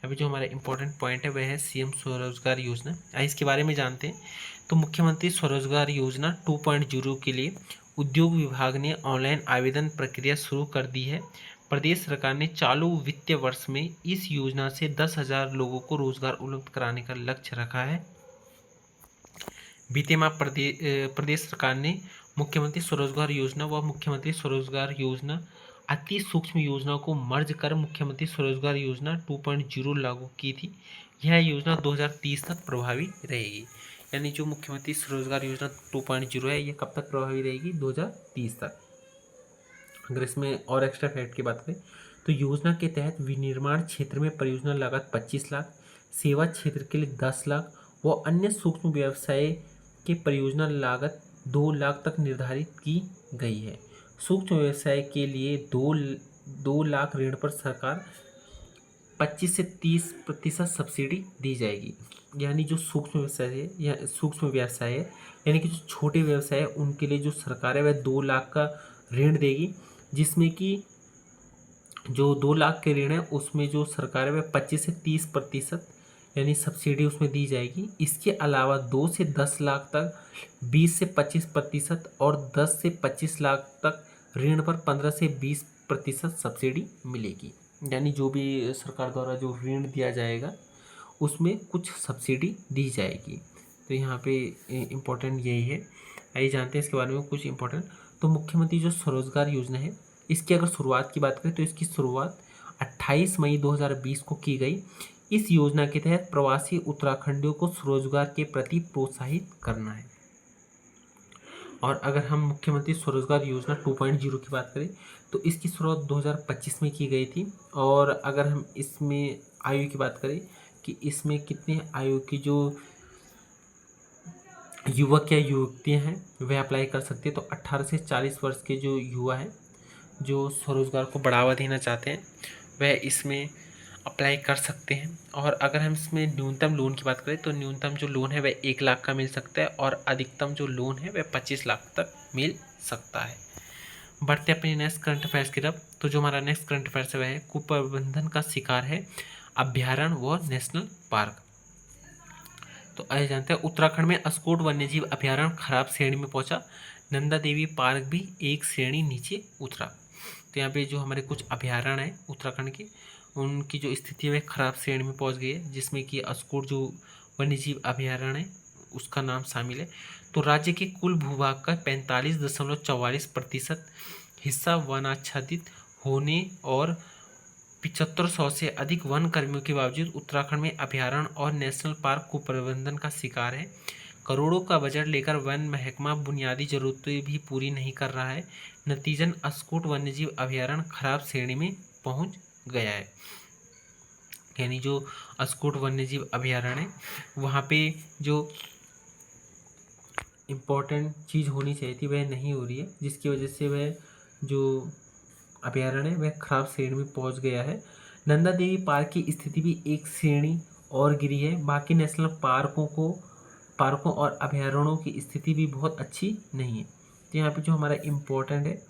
अभी जो हमारा इंपॉर्टेंट पॉइंट है वह है CM स्वरोजगार योजना। आइए इसके बारे में जानते हैं। तो मुख्यमंत्री स्वरोजगार योजना 2.0 के लिए उद्योग विभाग ने ऑनलाइन आवेदन प्रक्रिया शुरू कर दी है। प्रदेश सरकार ने चालू वित्तीय वर्ष में इस योजना से 10,000 लोगों को रोजगार उपलब्ध कराने का लक्ष्य रखा है। बीते माह प्रदेश सरकार ने मुख्यमंत्री स्वरोजगार योजना व मुख्यमंत्री स्वरोजगार योजना अति सूक्ष्म योजनाओं को मर्ज कर मुख्यमंत्री स्वरोजगार योजना 2.0 लागू की थी। यह योजना 2030 तक प्रभावी रहेगी। यानी जो मुख्यमंत्री स्वरोजगार योजना 2.0 है, यह कब तक प्रभावी रहेगी? 2030 तक। अगर इसमें और एक्स्ट्रा फैक्ट की बात करें तो योजना के तहत विनिर्माण क्षेत्र में परियोजना लागत 25 लाख, सेवा क्षेत्र के लिए 10 लाख व अन्य सूक्ष्म व्यवसाय के परियोजना लागत 2 लाख तक निर्धारित की गई है। सूक्ष्म व्यवसाय के लिए 2 लाख ऋण पर सरकार 25 से 30% सब्सिडी दी जाएगी। यानी जो सूक्ष्म व्यवसाय है या सूक्ष्म व्यवसाय है यानी कि जो छोटे व्यवसाय है उनके लिए जो सरकार है वह 2 लाख का ऋण देगी, जिसमें कि जो 2 लाख के ऋण है उसमें जो सरकार है वह 25 से 30% यानी सब्सिडी उसमें दी जाएगी। इसके अलावा 2 से 10 लाख तक 20 से 25% और 10 से 25 लाख तक ऋण पर 15 से 20% सब्सिडी मिलेगी। यानी जो भी सरकार द्वारा जो ऋण दिया जाएगा उसमें कुछ सब्सिडी दी जाएगी। तो यहाँ पे इम्पोर्टेंट यही है। आइए जानते हैं इसके बारे में कुछ इम्पोर्टेंट। तो मुख्यमंत्री जो स्वरोजगार योजना है इसकी अगर शुरुआत की बात करें तो इसकी शुरुआत 28 मई 2020 को की गई। इस योजना के तहत प्रवासी उत्तराखंडियों को स्वरोजगार के प्रति प्रोत्साहित करना है। और अगर हम मुख्यमंत्री स्वरोजगार योजना 2.0 की बात करें तो इसकी शुरुआत 2025 में की गई थी। और अगर हम इसमें आयु की बात करें कि इसमें कितने आयु की जो युवक या युवतियाँ हैं वह अप्लाई कर सकते हैं, तो 18 से 40 वर्ष के जो युवा हैं जो स्वरोजगार को बढ़ावा देना चाहते हैं वह इसमें अप्लाई कर सकते हैं। और अगर हम इसमें न्यूनतम लोन की बात करें तो न्यूनतम जो लोन है वह 1 लाख का मिल सकता है और अधिकतम जो लोन है वह 25 लाख तक मिल सकता है। बढ़ते अपने नेक्स्ट करंट अफेयर्स की तरफ। तो जो हमारा नेक्स्ट करंट अफेयर्स है वह है कुप्रबंधन का शिकार है अभ्यारण्य व नेशनल पार्क। तो आइए जानते हैं उत्तराखंड में अस्कोट वन्यजीव अभ्यारण्य खराब श्रेणी में पहुंचा, नंदा देवी पार्क भी एक श्रेणी नीचे उतरा। तो यहाँ पे जो हमारे कुछ अभ्यारण्य हैं उत्तराखंड के उनकी जो स्थिति है वह खराब श्रेणी में पहुंच गई है, जिसमें कि अस्कोट जो वन्यजीव अभ्यारण्य है उसका नाम शामिल है। तो राज्य के कुल भूभाग का 45.44% हिस्सा वनाच्छादित होने और 7500 से अधिक वन कर्मियों के बावजूद उत्तराखंड में अभ्यारण्य और नेशनल पार्क कुप्रबंधन का शिकार है। करोड़ों का बजट लेकर वन महकमा बुनियादी जरूरतें भी पूरी नहीं कर रहा है। नतीजन अस्कोट वन्यजीव अभ्यारण्य खराब श्रेणी में पहुंच गया है। यानी जो अस्कोट वन्यजीव अभ्यारण्य है वहाँ पे जो इम्पोर्टेंट चीज़ होनी चाहिए थी वह नहीं हो रही है, जिसकी वजह से वह जो अभ्यारण्य है वह खराब श्रेणी में पहुंच गया है। नंदा देवी पार्क की स्थिति भी एक श्रेणी और गिरी है। बाकी नेशनल पार्कों और अभ्यारण्यों की स्थिति भी बहुत अच्छी नहीं है। तो यहाँ पे जो हमारा इम्पोर्टेंट है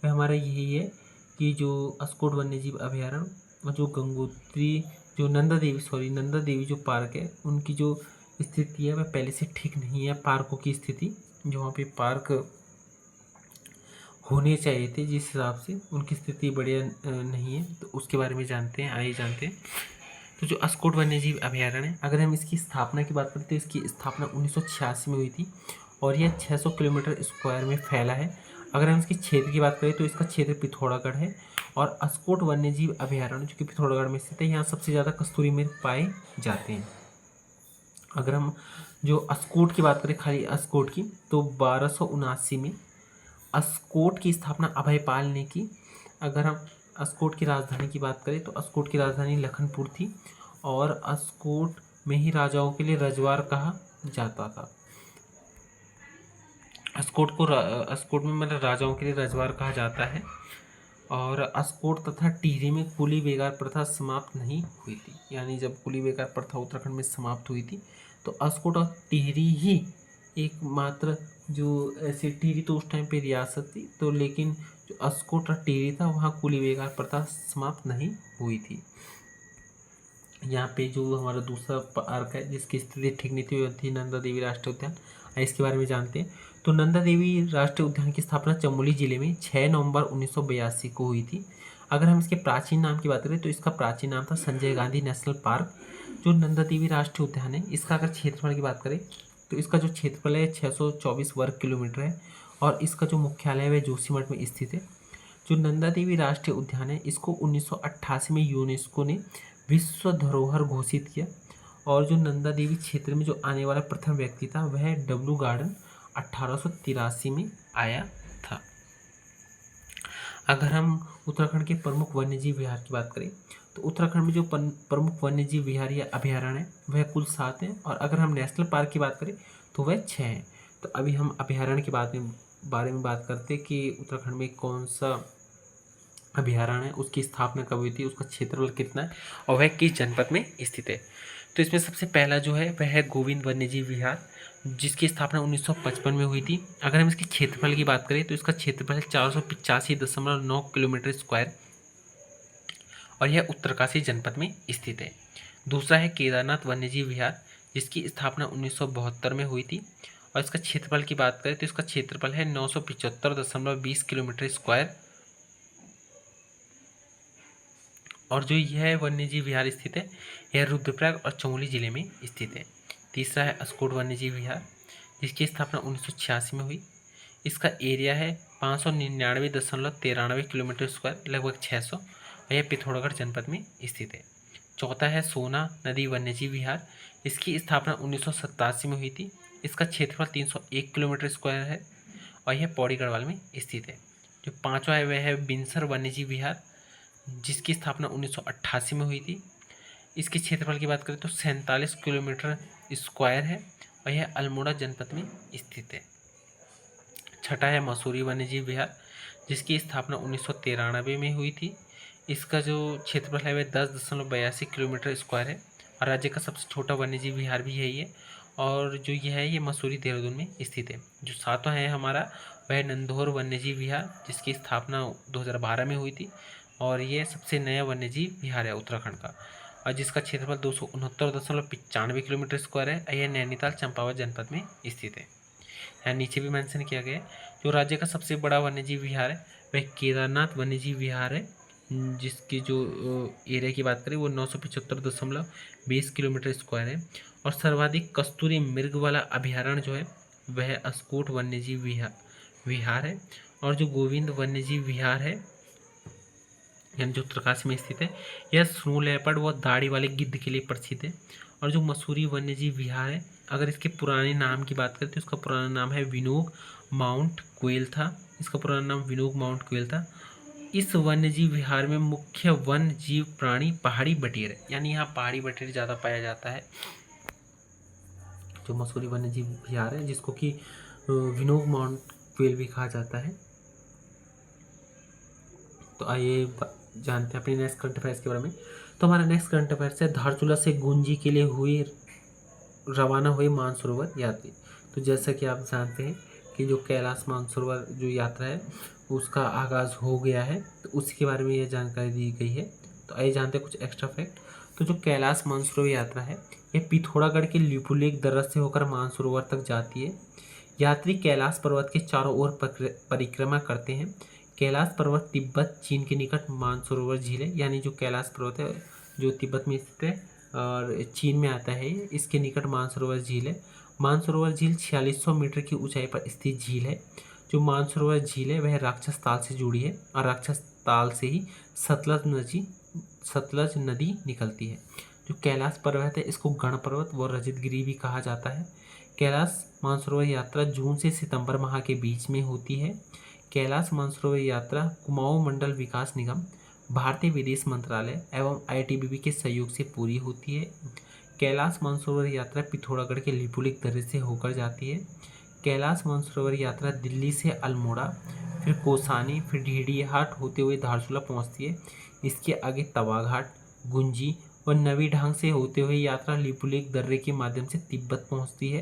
वह हमारा यही है कि जो अस्कोट वन्यजीव अभ्यारण्य और जो गंगोत्री जो नंदा देवी जो पार्क है उनकी जो स्थिति है वह पहले से ठीक नहीं है। पार्कों की स्थिति जो वहाँ पे पार्क होने चाहिए थे जिस हिसाब से उनकी स्थिति बढ़िया नहीं है, तो उसके बारे में जानते हैं। आइए जानते हैं। तो जो अस्कोट वन्यजीव अभ्यारण्य है अगर हम इसकी स्थापना की बात करें तो इसकी स्थापना 1986 में हुई थी और यह 600 किलोमीटर स्क्वायर में फैला है। अगर हम इसके क्षेत्र की बात करें तो इसका क्षेत्र पिथौरागढ़ है और अस्कोट वन्यजीव अभ्यारण्य जो कि पिथौरागढ़ में स्थित है यहाँ सबसे ज़्यादा कस्तूरी मृग पाए जाते हैं। अगर हम जो अस्कोट की बात करें खाली अस्कोट की तो 1279 में अस्कोट की स्थापना अभयपाल ने की। अगर हम अस्कोट की राजधानी की बात करें तो अस्कोट की राजधानी लखनपुर थी और अस्कोट में ही राजाओं के लिए रजवार कहा जाता था। अस्कोट में मतलब राजाओं के लिए रजवार कहा जाता है। और अस्कोट तथा टिहरी में कुली बेगार प्रथा समाप्त नहीं हुई थी। यानी जब कुली बेगार प्रथा उत्तराखंड में समाप्त हुई थी तो अस्कोट और टिहरी ही एकमात्र जो ऐसे टिहरी तो उस टाइम पे रियासत थी, तो लेकिन जो अस्कोट और टिहरी था वहाँ कुली बेगार प्रथा समाप्त नहीं हुई थी। यहाँ पे जो हमारा दूसरा पार्क है जिसकी स्थिति ठीक नहीं थी वह थी नंदा देवी राष्ट्रीय उद्यान। इसके बारे में जानते हैं। तो नंदा देवी राष्ट्रीय उद्यान की स्थापना चमोली जिले में 6 नवंबर 1982 को हुई थी। अगर हम इसके प्राचीन नाम की बात करें तो इसका प्राचीन नाम था संजय गांधी नेशनल पार्क। जो नंदा देवी राष्ट्रीय उद्यान है इसका अगर क्षेत्रफल की बात करें तो इसका जो क्षेत्रफल है 624 वर्ग किलोमीटर है और इसका जो मुख्यालय है वह जोशीमठ में स्थित है। जो नंदा देवी राष्ट्रीय उद्यान है इसको 1988 में यूनेस्को ने विश्व धरोहर घोषित किया और जो नंदा देवी क्षेत्र में जो आने वाला प्रथम व्यक्ति था वह डब्लू गार्डन 1883 में आया था। अगर हम उत्तराखंड के प्रमुख वन्यजीव विहार की बात करें तो उत्तराखंड में जो प्रमुख वन्यजीव विहार या अभयारण्य है वह कुल 7 हैं, और अगर हम नेशनल पार्क की बात करें तो वह 6 हैं। तो अभी हम अभयारण्य के बारे में बात करते हैं कि उत्तराखंड में कौन सा अभयारण्य है, उसकी स्थापना कब हुई थी, उसका क्षेत्रफल कितना है और वह किस जनपद में स्थित है। तो इसमें सबसे पहला जो है वह है गोविंद वन्यजीव विहार, जिसकी स्थापना 1955 में हुई थी। अगर हम इसके क्षेत्रफल की बात करें तो इसका क्षेत्रफल है 485.9 किलोमीटर स्क्वायर और यह उत्तरकाशी जनपद में स्थित है। दूसरा है केदारनाथ वन्यजीव विहार, जिसकी स्थापना 1972 में हुई थी, और इसका क्षेत्रफल की बात करें तो इसका क्षेत्रफल है 975.20 किलोमीटर स्क्वायर, और जो यह वन्यजीव विहार स्थित है यह रुद्रप्रयाग और चमोली जिले में स्थित है। तीसरा है अस्कोट वन्यजीव विहार, जिसकी स्थापना 1986 में हुई। इसका एरिया है 599.93 किलोमीटर स्क्वायर, लगभग 600, और यह पिथौरागढ़ जनपद में स्थित है। चौथा है सोना नदी वन्यजीव विहार, इसकी स्थापना 1987 में हुई थी। इसका क्षेत्रफल 301 किलोमीटर स्क्वायर है और यह पौड़ी गढ़वाल में स्थित है। जो पाँचवा है वह है बिनसर वन्यजीव विहार, जिसकी स्थापना 1988 में हुई थी। इसके क्षेत्रफल की बात करें तो 47 किलोमीटर स्क्वायर है और यह अल्मोड़ा जनपद में स्थित है। छठा है मसूरी वन्यजीव विहार, जिसकी स्थापना 1993 में हुई थी। इसका जो क्षेत्रफल है वह 10.82 किलोमीटर स्क्वायर है और राज्य का सबसे छोटा वन्यजीव विहार भी यही है, और जो यह है ये मसूरी देहरादून में स्थित है। जो सातवां है हमारा वह नंदौर वन्यजीव विहार, जिसकी स्थापना 2012 में हुई थी, और ये सबसे नया वन्यजीव विहार है उत्तराखंड का, और जिसका क्षेत्रफल 269.95 किलोमीटर स्क्वायर है। यह नैनीताल चंपावत जनपद में स्थित है। यहाँ नीचे भी मेंशन किया गया है। जो राज्य का सबसे बड़ा वन्यजीव विहार है वह केदारनाथ वन्यजीव विहार है, जिसकी जो एरिया की बात करें वो 975.20 किलोमीटर स्क्वायर है, और सर्वाधिक कस्तूरी मृग वाला अभयारण्य जो है वह अस्कोट वन्यजीव विहार है, और जो गोविंद वन्यजीव विहार है यानी जो उत्तरकाशी में स्थित है यह स्नो लेपर्ड व दाढ़ी वाले गिद्ध के लिए प्रसिद्ध है। और जो मसूरी वन्यजीव विहार है, अगर इसके पुराने नाम की बात करें तो इसका पुराना नाम है विनोग माउंट क्वेल था। इसका पुराना नाम विनोग माउंट क्वेल था। इस वन्यजीव विहार में मुख्य वन जीव प्राणी पहाड़ी बटेर है, यानी यहाँ पहाड़ी बटेर ज़्यादा पाया जाता है। जो मसूरी वन्यजीव विहार है जिसको कि विनोग माउंट क्वेल भी कहा जाता है। तो आइए जानते हैं अपने नेक्स्ट करंट अफेयर्स के बारे में। तो हमारा नेक्स्ट करंट अफेयर्स है धारचूला से गुंजी के लिए रवाना हुए मानसरोवर यात्री। तो जैसा कि आप जानते हैं कि जो कैलाश मानसरोवर जो यात्रा है उसका आगाज़ हो गया है, तो उसके बारे में यह जानकारी दी गई है। तो आइए जानते हैं कुछ एक्स्ट्रा फैक्ट। तो जो कैलाश मानसरोवर यात्रा है यह पिथौरागढ़ के लिपुलेख दर्रा से होकर मानसरोवर तक जाती है। यात्री कैलाश पर्वत के चारों ओर परिक्रमा करते हैं। कैलाश पर्वत तिब्बत चीन के निकट मानसरोवर झील है, यानी जो कैलाश पर्वत है जो तिब्बत में स्थित है और चीन में आता है, इसके निकट मानसरोवर झील है। मानसरोवर झील 4600 मीटर की ऊंचाई पर स्थित झील है। जो मानसरोवर झील है वह राक्षस ताल से जुड़ी है और राक्षस ताल से ही सतलज नदी निकलती है। जो कैलाश पर्वत है इसको गण पर्वत व रजतगिरी भी कहा जाता है। कैलाश मानसरोवर यात्रा जून से सितंबर माह के बीच में होती है। कैलाश मानसरोवर यात्रा कुमाऊं मंडल विकास निगम, भारतीय विदेश मंत्रालय एवं ITBP के सहयोग से पूरी होती है। कैलाश मानसरोवर यात्रा पिथौरागढ़ के लिपुलेख दर्रे से होकर जाती है। कैलाश मानसरोवर यात्रा दिल्ली से अल्मोड़ा, फिर कोसानी, फिर ढीढ़ीहाट होते हुए धारचूला पहुंचती है। इसके आगे तवाघाट, गुंजी और नवी ढांग से होते हुए यात्रा लिपुलेख दर्रे के माध्यम से तिब्बत पहुंचती है।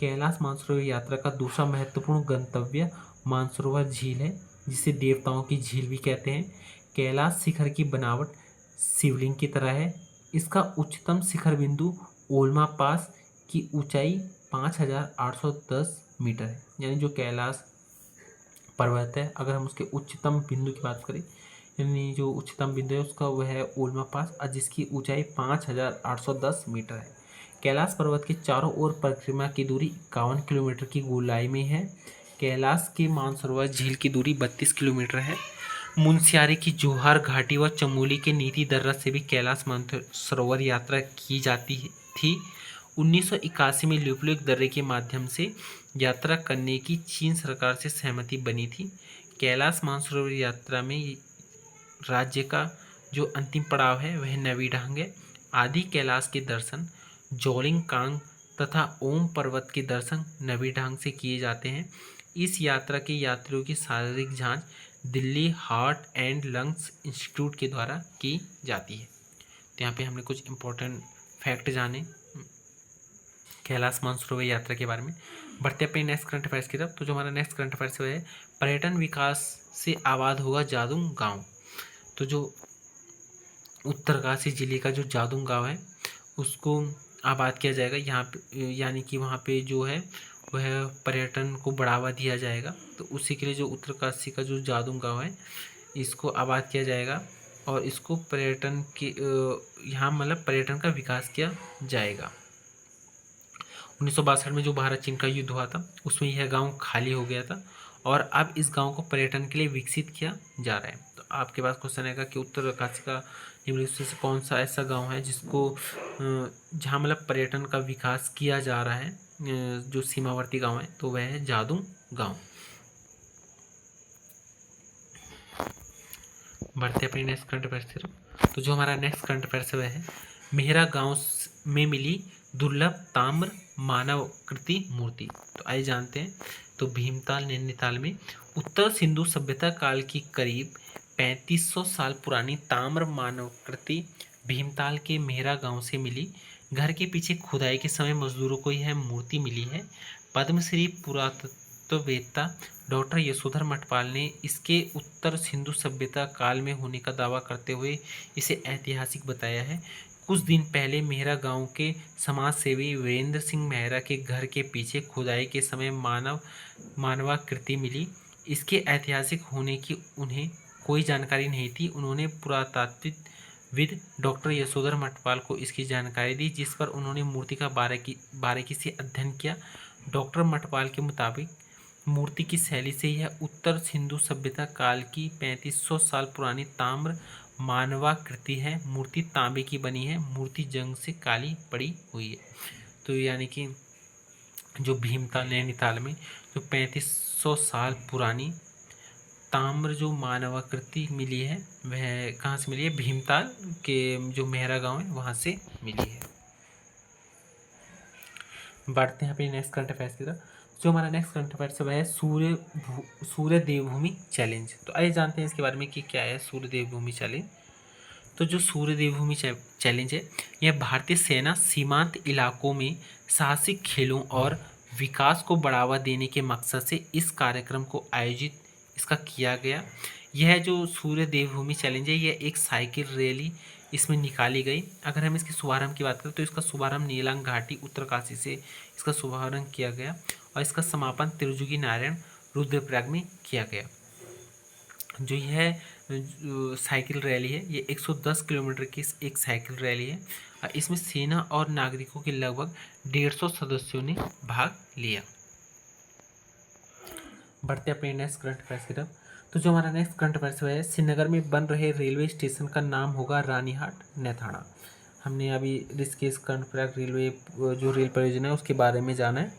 कैलाश मानसरोवर यात्रा का दूसरा महत्वपूर्ण गंतव्य मानसरोवर झील है, जिसे देवताओं की झील भी कहते हैं। कैलाश शिखर की बनावट शिवलिंग की तरह है। इसका उच्चतम शिखर बिंदु ओल्मा पास की ऊंचाई 5810 मीटर है, यानी जो कैलाश पर्वत है अगर हम उसके उच्चतम बिंदु की बात करें, यानी जो उच्चतम बिंदु है उसका वह है ओल्मा पास और जिसकी ऊंचाई 5810 मीटर है। कैलाश पर्वत के चारों ओर परिक्रमा की दूरी 51 किलोमीटर की गोलाई में है। कैलाश के मानसरोवर झील की दूरी 32 किलोमीटर है। मुनस्यारी की जोहार घाटी व चमोली के नीति दर्रा से भी कैलाश मानसरोवर यात्रा की जाती थी। 1981 में लिपुलेख दर्रे के माध्यम से यात्रा करने की चीन सरकार से सहमति बनी थी। कैलाश मानसरोवर यात्रा में राज्य का जो अंतिम पड़ाव है वह नवीढांग है। आदि कैलाश के दर्शन जोलिंग कांग तथा ओम पर्वत के दर्शन नवीढांग से किए जाते हैं। इस यात्रा के यात्रियों की शारीरिक जांच Delhi heart and lungs institute के द्वारा की जाती है। तो यहाँ पे हमने कुछ इम्पोर्टेंट फैक्ट जाने कैलाश मानसरोवर यात्रा के बारे में। बढ़ते अपने नेक्स्ट करंट अफेयर्स की तरफ। तो जो हमारा नेक्स्ट करंट अफेयर्स है पर्यटन विकास से आबाद होगा जादूंग गांव। तो जो उत्तरकाशी जिले का जो जादूंग गांव है उसको आबाद किया जाएगा। यहाँ पे यानी कि वहाँ पे जो है वह पर्यटन को बढ़ावा दिया जाएगा। तो उसी के लिए जो उत्तरकाशी का जो जादूंग गांव है इसको आबाद किया जाएगा और इसको पर्यटन के यहाँ मतलब पर्यटन का विकास किया जाएगा। 1962 में जो भारत चीन का युद्ध हुआ था उसमें यह गांव खाली हो गया था और अब इस गांव को पर्यटन के लिए विकसित किया जा रहा है। तो आपके पास क्वेश्चन आएगा कि उत्तरकाशी का निम्नलिखित से कौन सा ऐसा गांव है जिसको जहाँ मतलब पर्यटन का विकास किया जा रहा है, जो सीमावर्ती गांव है, तो वह है जादूंग गांव। बढ़ते अपनी नेक्स्ट करंट अफेयर्स की तरफ। तो जो हमारा नेक्स्ट करंट अफेयर्स है वह है मेहरा गांव में मिली दुर्लभ ताम्र मानवाकृति मूर्ति। तो आइए जानते हैं। तो भीमताल नैनीताल में उत्तर सिंधु सभ्यता काल की करीब 3500 साल पुरानी ताम्र मानवाकृति भीमताल के मेहरा गांव से मिली। घर के पीछे खुदाई के समय मजदूरों को यह मूर्ति मिली है। पद्मश्री पुरातत्ववेत्ता डॉक्टर यशोधर मठपाल ने इसके उत्तर सिंधु सभ्यता काल में होने का दावा करते हुए इसे ऐतिहासिक बताया है। कुछ दिन पहले मेहरा गांव के समाज सेवी वीरेंद्र सिंह मेहरा के घर के पीछे खुदाई के समय मानवाकृति मिली। इसके ऐतिहासिक होने की उन्हें कोई जानकारी नहीं थी। उन्होंने पुरातात्विकविद डॉक्टर यशोधर मठपाल को इसकी जानकारी दी, जिस पर उन्होंने मूर्ति का बारीकी से अध्ययन किया। डॉक्टर मठपाल के मुताबिक मूर्ति की शैली से यह उत्तर सिंधु सभ्यता काल की 3500 साल पुरानी ताम्र मानवाकृति है। मूर्ति तांबे की बनी है। मूर्ति जंग से काली पड़ी हुई है। तो यानी कि जो भीमताल नैनीताल में जो 3500 साल पुरानी ताम्र जो मानवाकृति मिली है वह कहाँ से मिली है? भीमताल के जो मेहरा गांव है वहाँ से मिली है। बढ़ते हैं अपनी नेक्स्ट करंट अफेयर्स की तरफ। जो हमारा नेक्स्ट करंट अफेयर्स है वह है सूर्य देवभूमि चैलेंज। तो आइए जानते हैं इसके बारे में कि क्या है सूर्य देवभूमि चैलेंज। तो जो सूर्य देवभूमि चैलेंज है यह भारतीय सेना सीमांत इलाकों में साहसिक खेलों और विकास को बढ़ावा देने के मकसद से इस कार्यक्रम को आयोजित इसका किया गया। यह जो सूर्य देवभूमि चैलेंज है यह एक साइकिल रैली इसमें निकाली गई। अगर हम इसके शुभारंभ की बात करें तो इसका शुभारंभ नीलांग घाटी उत्तरकाशी से इसका शुभारंभ किया गया और इसका समापन त्रिजुगी नारायण रुद्रप्रयाग में किया गया। जो यह साइकिल रैली है ये 110 किलोमीटर की एक साइकिल रैली है और इसमें सेना और नागरिकों के लगभग 150 सदस्यों ने भाग लिया। बढ़ते अपने नेक्स्ट करंट अफेयर्स की तरफ। तो जो हमारा नेक्स्ट करंट अफेयर्स है श्रीनगर में बन रहे रेलवे स्टेशन का नाम होगा रानीहाट नेथाना। हमने अभी ऋषिकेश कर्णप्रयाग रेलवे जो रेल परियोजना है उसके बारे में जाना है।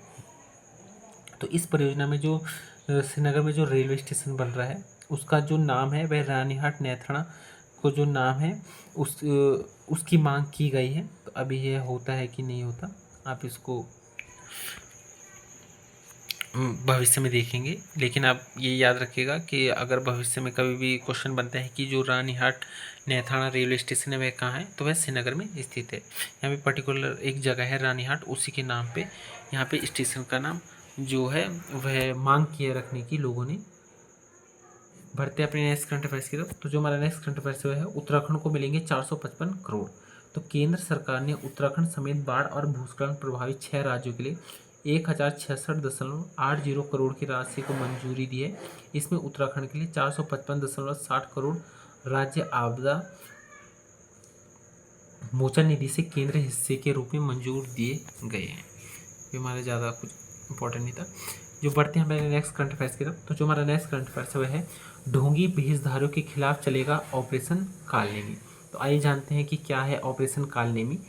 तो इस परियोजना में जो श्रीनगर में जो रेलवे स्टेशन बन रहा है उसका जो नाम है वह रानीहाट नेथाना को जो नाम है उसकी मांग की गई है। तो अभी यह होता है कि नहीं होता आप इसको भविष्य में देखेंगे, लेकिन आप ये याद रखिएगा कि अगर भविष्य में कभी भी क्वेश्चन बनता है कि जो रानीहाट नेथाना रेलवे स्टेशन है वह कहाँ है तो वह श्रीनगर में स्थित है। यहाँ पे पर्टिकुलर एक जगह है रानीहाट, उसी के नाम पे यहाँ पे स्टेशन का नाम जो है वह मांग किए रखने की लोगों ने। बढ़ते अपने नेक्स्ट करंट अफेयर्स की तरफ। तो जो हमारा नेक्स्ट करंट अफेयर्स है उत्तराखंड को मिलेंगे 455 करोड़। तो केंद्र सरकार ने उत्तराखंड समेत बाढ़ और भूस्खलन प्रभावित 6 राज्यों के लिए 1066.80 करोड़ की राशि को मंजूरी दी है। इसमें उत्तराखंड के लिए 455.60 करोड़ राज्य आपदा मोचन निधि से केंद्र हिस्से के रूप में मंजूर दिए गए हैं। ये हमारे ज़्यादा कुछ इंपॉर्टेंट नहीं था। जो बढ़ते हैं हमारे नेक्स्ट करंट अफेयर्स की तरफ। तो जो हमारा नेक्स्ट करंट अफेयर्स वह है ढोंगी भेषधारियों के खिलाफ चलेगा ऑपरेशन कालनेमी। तो आइए जानते हैं कि क्या है ऑपरेशन कालनेमी।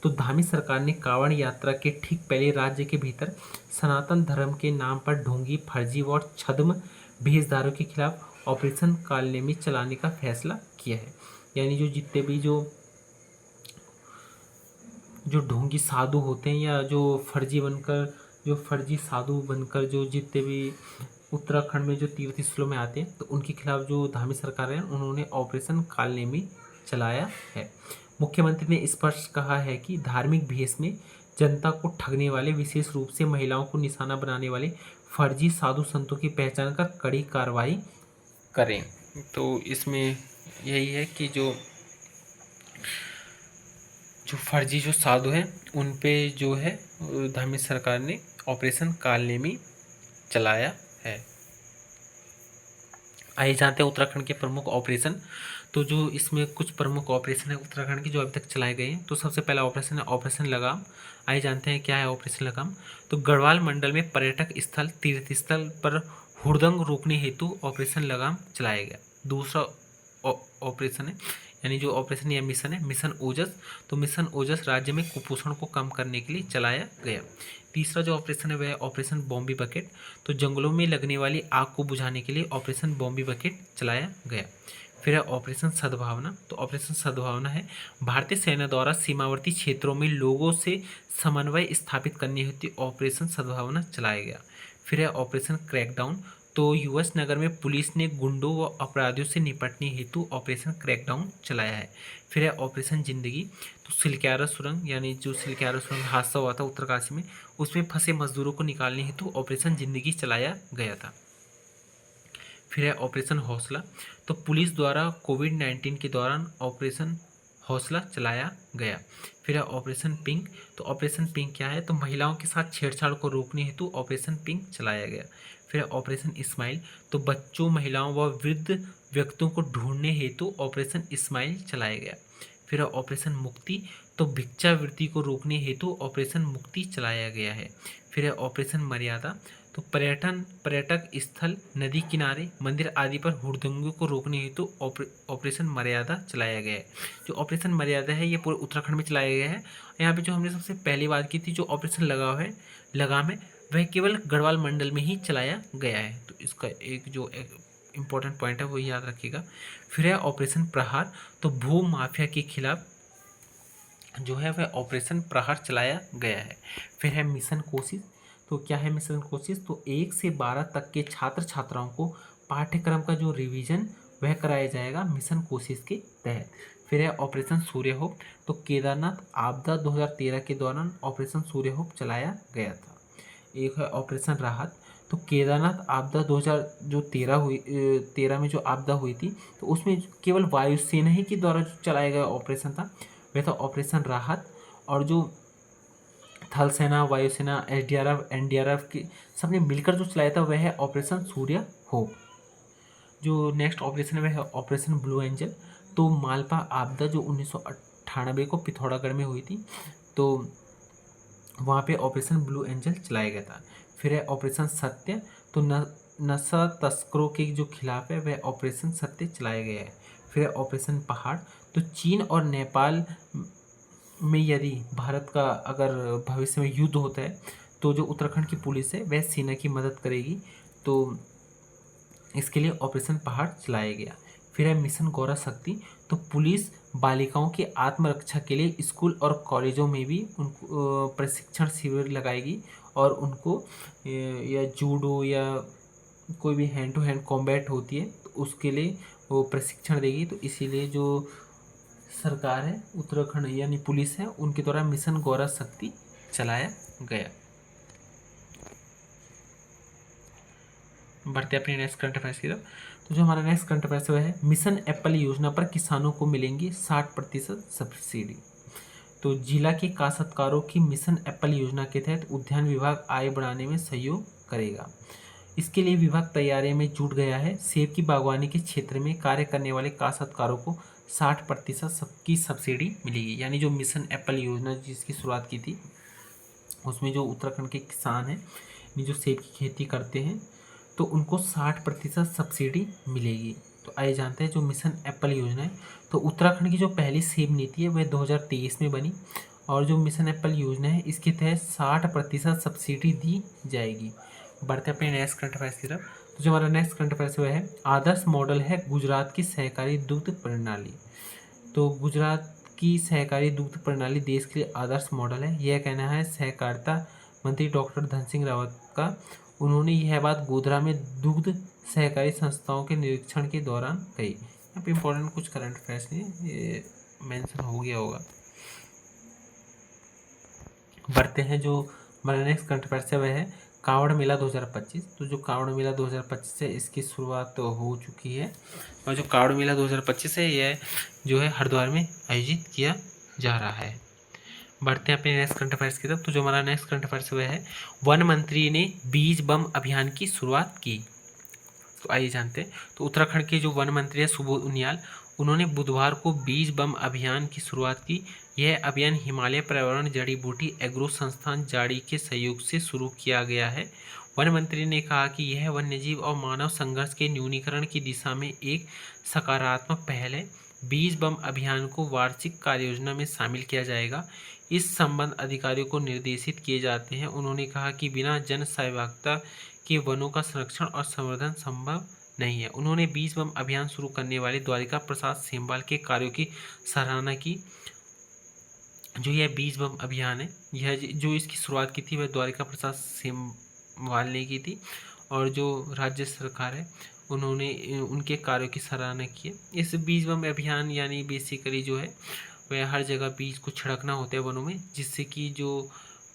तो धामी सरकार ने कांवड़ यात्रा के ठीक पहले राज्य के भीतर सनातन धर्म के नाम पर ढोंगी, फर्जी और छद्म भेषधारकों के खिलाफ ऑपरेशन कालनेमी चलाने का फैसला किया है। यानी जो जितने भी जो ढोंगी साधु होते हैं या जो फर्जी साधु बनकर जो जितने भी उत्तराखंड में जो तीर्थ स्थलों में आते हैं, तो उनके खिलाफ जो धामी सरकार है उन्होंने ऑपरेशन कालनेमी चलाया है। मुख्यमंत्री ने स्पष्ट कहा है कि धार्मिक भेष में जनता को ठगने वाले, विशेष रूप से महिलाओं को निशाना बनाने वाले फर्जी साधु संतों की पहचान कर कड़ी कार्रवाई करें। तो इसमें यही है कि जो फर्जी जो साधु हैं उन पे जो है धामी सरकार ने ऑपरेशन कालनेमी चलाया है। आइए जानते हैं उत्तराखंड के प्रमुख ऑपरेशन। तो जो इसमें कुछ प्रमुख ऑपरेशन है उत्तराखंड के जो अभी तक चलाए गए हैं। तो सबसे पहला ऑपरेशन है ऑपरेशन लगाम। आइए जानते हैं क्या है ऑपरेशन लगाम। तो गढ़वाल मंडल में पर्यटक स्थल, तीर्थ स्थल पर हुड़दंग रोकने हेतु ऑपरेशन लगाम चलाया गया। दूसरा ऑपरेशन है, यानी जो ऑपरेशन या मिशन है, मिशन ओजस। तो मिशन ओजस राज्य में कुपोषण को कम करने के लिए चलाया गया। तीसरा जो ऑपरेशन है वह है ऑपरेशन बॉम्बे बकेट। तो जंगलों में लगने वाली आग को बुझाने के लिए ऑपरेशन बॉम्बे बकेट चलाया गया। फिर है ऑपरेशन सद्भावना। तो ऑपरेशन सद्भावना है भारतीय सेना द्वारा सीमावर्ती क्षेत्रों में लोगों से समन्वय स्थापित करने हेतु ऑपरेशन सद्भावना चलाया गया। फिर है ऑपरेशन क्रैकडाउन। तो यूएस नगर में पुलिस ने गुंडों व अपराधियों से निपटने हेतु ऑपरेशन क्रैकडाउन चलाया है। फिर है ऑपरेशन जिंदगी। तो सिलक्यारा सुरंग, यानी जो सिलक्यारा सुरंग हादसा हुआ था उत्तरकाशी में, उसमें फंसे मजदूरों को निकालने हेतु ऑपरेशन जिंदगी चलाया गया था। फिर है ऑपरेशन हौसला। तो पुलिस द्वारा कोविड-19 के दौरान ऑपरेशन हौसला चलाया गया। फिर है ऑपरेशन पिंक। तो ऑपरेशन पिंक क्या है? तो महिलाओं के साथ छेड़छाड़ को रोकने हेतु ऑपरेशन पिंक चलाया गया। फिर है ऑपरेशन स्माइल। तो बच्चों, महिलाओं व वृद्ध व्यक्तियों को ढूंढने हेतु ऑपरेशन स्माइल चलाया गया। फिर है ऑपरेशन मुक्ति। तो भिक्षावृत्ति को रोकने हेतु ऑपरेशन मुक्ति चलाया गया है। फिर है ऑपरेशन मर्यादा। तो पर्यटक स्थल, नदी किनारे, मंदिर आदि पर हुड़दंगों को रोकने हेतु ऑपरेशन मर्यादा चलाया गया है। जो ऑपरेशन मर्यादा है ये पूरे उत्तराखंड में चलाया गया है। यहाँ पे जो हमने सबसे पहली बात की थी, जो ऑपरेशन लगाम है वह केवल गढ़वाल मंडल में ही चलाया गया है। तो इसका एक जो इम्पोर्टेंट पॉइंट है वो याद रखिएगा। फिर है ऑपरेशन प्रहार। तो भू माफिया के खिलाफ जो है वह ऑपरेशन प्रहार चलाया गया है। फिर है मिशन कोशिश। तो क्या है मिशन कोशिश? तो 1 से 12 तक के छात्र छात्राओं को पाठ्यक्रम का जो रिवीजन वह कराया जाएगा मिशन कोशिश के तहत। फिर है ऑपरेशन सूर्यहोप। तो केदारनाथ आपदा 2013 के दौरान ऑपरेशन सूर्यहोप चलाया गया था। एक है ऑपरेशन राहत। तो केदारनाथ आपदा 2013 में जो आपदा हुई थी, तो उसमें केवल वायुसेना ही के द्वारा जो चलाया गया ऑपरेशन था वह था ऑपरेशन राहत। और जो थल सेना, वायुसेना, एसडीआरएफ, एनडीआरएफ के सबने मिलकर जो चलाया था वह है ऑपरेशन सूर्य होप। जो नेक्स्ट ऑपरेशन है वह है ऑपरेशन ब्लू एंजल। तो मालपा आपदा जो 1998 को पिथौरागढ़ में हुई थी, तो वहाँ पे ऑपरेशन ब्लू एंजल चलाया गया था। फिर है ऑपरेशन सत्य। तो नशा तस्करों के जो खिलाफ है वह ऑपरेशन सत्य चलाया गया है। फिर है ऑपरेशन पहाड़। तो चीन और नेपाल में यदि भारत का अगर भविष्य में युद्ध होता है तो जो उत्तराखंड की पुलिस है वह सेना की मदद करेगी। तो इसके लिए ऑपरेशन पहाड़ चलाया गया। फिर है मिशन गौरा शक्ति। तो पुलिस बालिकाओं की आत्मरक्षा के लिए स्कूल और कॉलेजों में भी उनको प्रशिक्षण शिविर लगाएगी और उनको या जूडो या कोई भी हैंड टू हैंड कॉम्बैट होती है तो उसके लिए वो प्रशिक्षण देगी। तो इसीलिए जो सरकार है उत्तराखंड यानी पुलिस है उनके द्वारा मिशन गौरा शक्ति चलाया गया। बढ़ते अपने नेक्स्ट करंट अफेयर्स की तरफ। तो जो हमारा नेक्स्ट करंट अफेयर्स है मिशन एप्पल योजना पर किसानों को मिलेंगी 60% सब्सिडी। तो जिला के काश्तकारों की मिशन एप्पल योजना के तहत उद्यान विभाग आय बढ़ाने में सहयोग करेगा। इसके लिए विभाग तैयारी में जुट गया है। सेब की बागवानी के क्षेत्र में कार्य करने वाले काश्तकारों को 60% की सब्सिडी मिलेगी। यानी जो मिशन एप्पल योजना जिसकी शुरुआत की थी उसमें जो उत्तराखंड के किसान हैं जो सेब की खेती करते हैं तो उनको 60% सब्सिडी मिलेगी। तो आइए जानते हैं जो मिशन एप्पल योजना है। तो उत्तराखंड की जो पहली सेब नीति है वह 2023 में बनी और जो मिशन एप्पल योजना है इसके तहत 60% सब्सिडी दी जाएगी। बढ़ते अपने नेक्स्ट करंट अफेयर्स की तरफ। तो जो हमारा नेक्स्ट करंट अफेयर्स वह है आदर्श मॉडल है गुजरात की सहकारी दुग्ध प्रणाली। तो गुजरात की सहकारी दुग्ध प्रणाली देश के लिए आदर्श मॉडल है, यह कहना है सहकारिता मंत्री डॉक्टर धन सिंह रावत का। उन्होंने यह बात गोधरा में दुग्ध सहकारी संस्थाओं के निरीक्षण के दौरान कही। यहाँ पे इंपॉर्टेंट कुछ करंट अफेयर्स नहीं है, ये मेंशन हो गया होगा। बढ़ते हैं, जो हमारा नेक्स्ट करंट अफेयर्स है वह है कांवड़ मेला 2025। तो जो कांवड़ मेला 2025 है इसकी शुरुआत तो हो चुकी है, और जो कांवड़ मेला 2025 है यह जो है हरिद्वार में आयोजित किया जा रहा है। बढ़ते हैं अपने नेक्स्ट करंट अफेयर्स की तरफ। तो जो हमारा नेक्स्ट करंट अफेयर्स वह है वन मंत्री ने बीज बम अभियान की शुरुआत की। तो आइए जानते हैं। तो उत्तराखंड के जो वन मंत्री है सुबोध उनियाल, उन्होंने बुधवार को बीज बम अभियान की शुरुआत की। यह अभियान हिमालय पर्यावरण जड़ी बूटी एग्रो संस्थान जाड़ी के सहयोग से शुरू किया गया है। वन मंत्री ने कहा कि यह वन्यजीव और मानव संघर्ष के न्यूनीकरण की दिशा में एक सकारात्मक पहल है। बीज बम अभियान को वार्षिक कार्ययोजना में शामिल किया जाएगा। इस संबंध अधिकारियों को निर्देशित किए जाते हैं। उन्होंने कहा कि बिना जन सहभागिता के वनों का संरक्षण और संवर्धन संभव नहीं है। उन्होंने बीज बम अभियान शुरू करने वाले द्वारिका प्रसाद सेमवाल के कार्यों की सराहना की। जो यह बीज बम अभियान है, यह जो इसकी शुरुआत की थी वह द्वारिका प्रसाद सेमवाल ने की थी, और जो राज्य सरकार है उन्होंने उनके कार्यों की सराहना की है। इस बीज बम अभियान यानी बेसिकली जो है वह हर जगह बीज को छिड़कना होता है वनों में, जिससे कि जो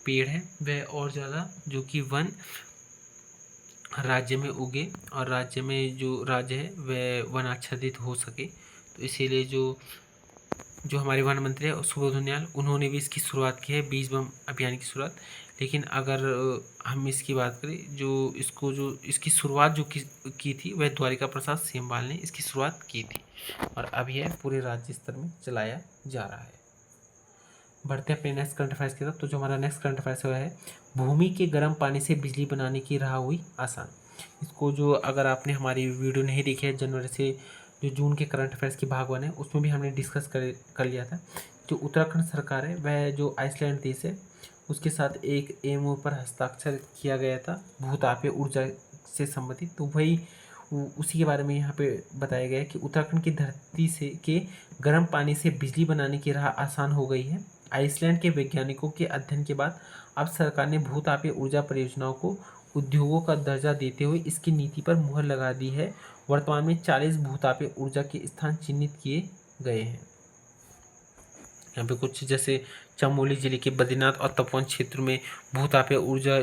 पेड़ है वह और ज़्यादा जो कि वन राज्य में उगे और राज्य में जो राज्य है वह वनाच्छादित हो सके। तो इसीलिए जो हमारे वन मंत्री है सुबोध उनियाल, उन्होंने भी इसकी शुरुआत की है बीज बम अभियान की शुरुआत। लेकिन अगर हम इसकी बात करें जो इसकी शुरुआत जो की थी वह द्वारिका प्रसाद सेमवाल ने इसकी शुरुआत की थी, और अब यह पूरे राज्य स्तर में चलाया जा रहा है। बढ़ते हैं अपने नेक्स्ट करंट अफेयर्स की तरफ। तो जो हमारा नेक्स्ट करंट अफेयर्स है भूमि के गर्म पानी से बिजली बनाने की राह हुई आसान। इसको जो अगर आपने हमारी वीडियो नहीं देखी है जनवरी से जो जून के करंट अफेयर्स की भाग 1 है उसमें भी हमने डिस्कस कर लिया था। जो उत्तराखंड सरकार है वह जो आइसलैंड देश है उसके साथ एक एमओ पर हस्ताक्षर किया गया था भूतापीय ऊर्जा से संबंधित। तो वही उसी के बारे में यहाँ पे बताया गया है कि उत्तराखंड की धरती से के गर्म पानी से बिजली बनाने की राह आसान हो गई है। आइसलैंड के वैज्ञानिकों के अध्ययन के बाद अब सरकार ने भूतापीय ऊर्जा परियोजनाओं को उद्योगों का दर्जा देते हुए इसकी नीति पर मुहर लगा दी है। वर्तमान में 40 भूतापीय ऊर्जा के स्थान चिन्हित किए गए हैं। यहाँ पे कुछ जैसे चमोली जिले के बद्रीनाथ और तपोवन क्षेत्र में भूतापीय ऊर्जा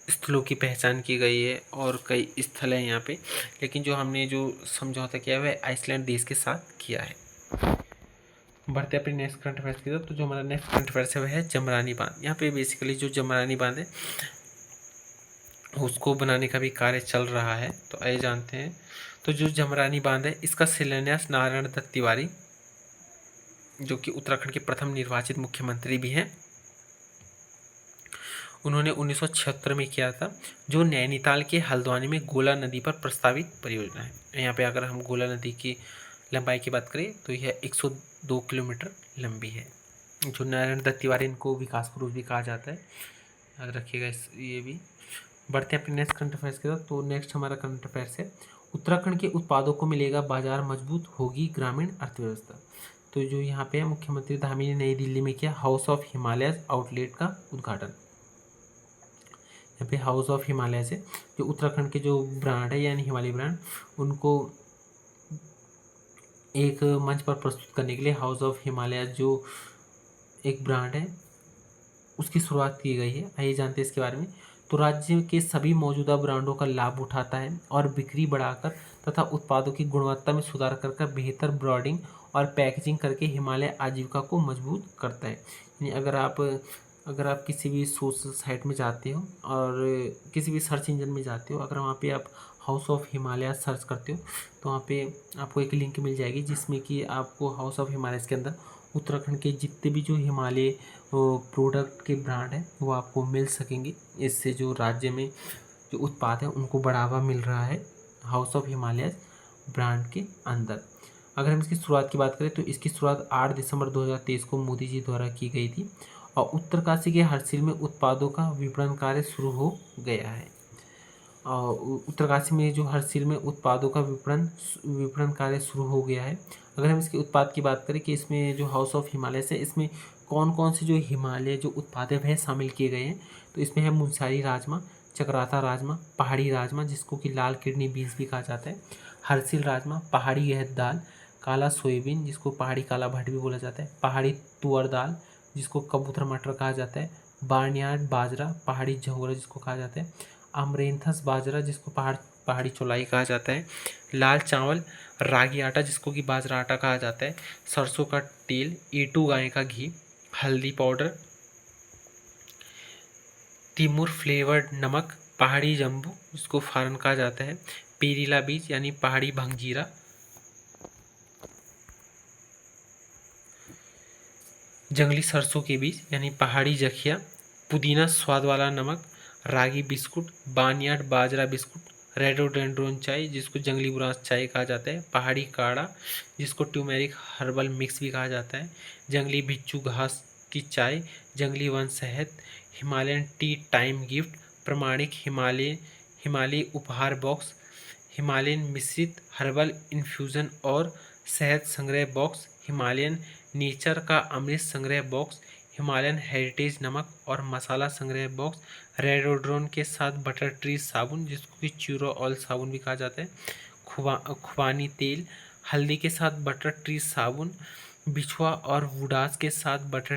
स्थलों की पहचान की गई है, और कई स्थल हैं यहाँ पे। लेकिन जो हमने जो समझौता किया है वह आइसलैंड देश के साथ किया है। बढ़ते अपने नेक्स्ट करंट अफेयर्स की तरफ। तो जो हमारा नेक्स्ट करंट अफेयर्स है वह है जमरानी बांध। यहाँ पे बेसिकली जो जमरानी बांध है उसको बनाने का भी कार्य चल रहा है। तो आइए जानते हैं। तो जो जमरानी बांध है इसका शिलान्यास नारायण दत्त तिवारी जो कि उत्तराखंड के प्रथम निर्वाचित मुख्यमंत्री भी हैं, उन्होंने 1976 में किया था। जो नैनीताल के हल्द्वानी में गोला नदी पर प्रस्तावित परियोजना है। यहाँ पे अगर हम गोला नदी की लंबाई की बात करें तो यह 102 किलोमीटर लंबी है। जो नारायण दत्त तिवारी इनको विकास पुरुष भी कहा जाता है, याद रखिएगा ये भी। बढ़ते हैं अपने नेक्स्ट करंट अफेयर्स की तरफ। तो नेक्स्ट हमारा करंट अफेयर्स है उत्तराखंड के उत्पादों को मिलेगा बाजार, मजबूत होगी ग्रामीण अर्थव्यवस्था। तो जो यहाँ पे मुख्यमंत्री धामी ने नई दिल्ली में किया हाउस ऑफ हिमालयस आउटलेट का उद्घाटन। यहाँ पे हाउस ऑफ हिमालय से जो उत्तराखंड के जो ब्रांड है यानी हिमालय ब्रांड उनको एक मंच पर प्रस्तुत करने के लिए हाउस ऑफ हिमालय जो एक ब्रांड है उसकी शुरुआत की गई है। आइए जानते हैं इसके बारे में। तो राज्य के सभी मौजूदा ब्रांडों का लाभ उठाता है और बिक्री बढ़ाकर तथा उत्पादों की गुणवत्ता में सुधार कर बेहतर ब्रांडिंग और पैकेजिंग करके हिमालय आजीविका को मजबूत करता है। यानी अगर आप किसी भी सोशल साइट में जाते हो और किसी भी सर्च इंजन में जाते हो, अगर वहाँ पे आप हाउस ऑफ हिमालय सर्च करते हो तो वहाँ पे आपको एक लिंक मिल जाएगी जिसमें कि आपको हाउस ऑफ हिमालय के अंदर उत्तराखंड के जितने भी जो हिमालय प्रोडक्ट के ब्रांड हैं वो आपको मिल सकेंगे। इससे जो राज्य में जो उत्पाद है उनको बढ़ावा मिल रहा है हाउस ऑफ हिमालय ब्रांड के अंदर। अगर हम इसकी शुरुआत की बात करें तो इसकी शुरुआत 8 दिसंबर 2023 को मोदी जी द्वारा की गई थी और उत्तरकाशी के हरसिल में उत्पादों का विपणन कार्य शुरू हो गया है। उत्तरकाशी में जो हरसिल में उत्पादों का विपणन कार्य शुरू हो गया है। अगर हम इसके उत्पाद की बात करें कि इसमें जो हाउस ऑफ हिमालय है, इसमें कौन कौन से जो हिमालय जो उत्पाद है शामिल किए गए हैं, तो इसमें है मुनस्यारी राजमा, चक्राता राजमा, पहाड़ी राजमा जिसको कि लाल किडनी बीन्स भी कहा जाता है, हरसिल राजमा, पहाड़ी गहत दाल, काला सोयाबीन जिसको पहाड़ी काला भट्ट भी बोला जाता है, पहाड़ी तुअर दाल जिसको कबूतर मटर कहा जाता है, बार्नयार्ड बाजरा, पहाड़ी झंगोरा जिसको कहा जाता है, अमरेंथस बाजरा जिसको पहाड़ी चौलाई कहा जाता है, लाल चावल, रागी आटा जिसको कि बाजरा आटा कहा जाता है, सरसों का तेल, A2 गाय का घी, हल्दी पाउडर, तिमुर फ्लेवर्ड नमक, पहाड़ी जम्बू जिसको फारन कहा जाता है, पेरीला बीज यानी पहाड़ी भंगजीरा, जंगली सरसों के बीज यानी पहाड़ी जखिया, पुदीना स्वाद वाला नमक, रागी बिस्कुट, बार्नयार्ड बाजरा बिस्कुट, रेडोडेंड्रोन चाय जिसको जंगली बुरांस चाय कहा जाता है, पहाड़ी काढ़ा जिसको ट्यूमेरिक हर्बल मिक्स भी कहा जाता है, जंगली बिच्छू घास की चाय, जंगली वन शहद, हिमालयन टी टाइम गिफ्ट, प्रमाणिक हिमालय उपहार बॉक्स, हिमालयन मिश्रित हर्बल इन्फ्यूज़न और शहद संग्रह बॉक्स, हिमालयन नेचर का अमृत संग्रह बॉक्स, हिमालयन हेरिटेज नमक और मसाला संग्रह बॉक्स, रेडोड्रोन के साथ बटर ट्री साबुन जिसको कि च्यूरो ऑयल साबुन भी कहा जाता है, खुबानी तेल, हल्दी के साथ बटर ट्री साबुन, बिछुआ और वुडास के साथ बटर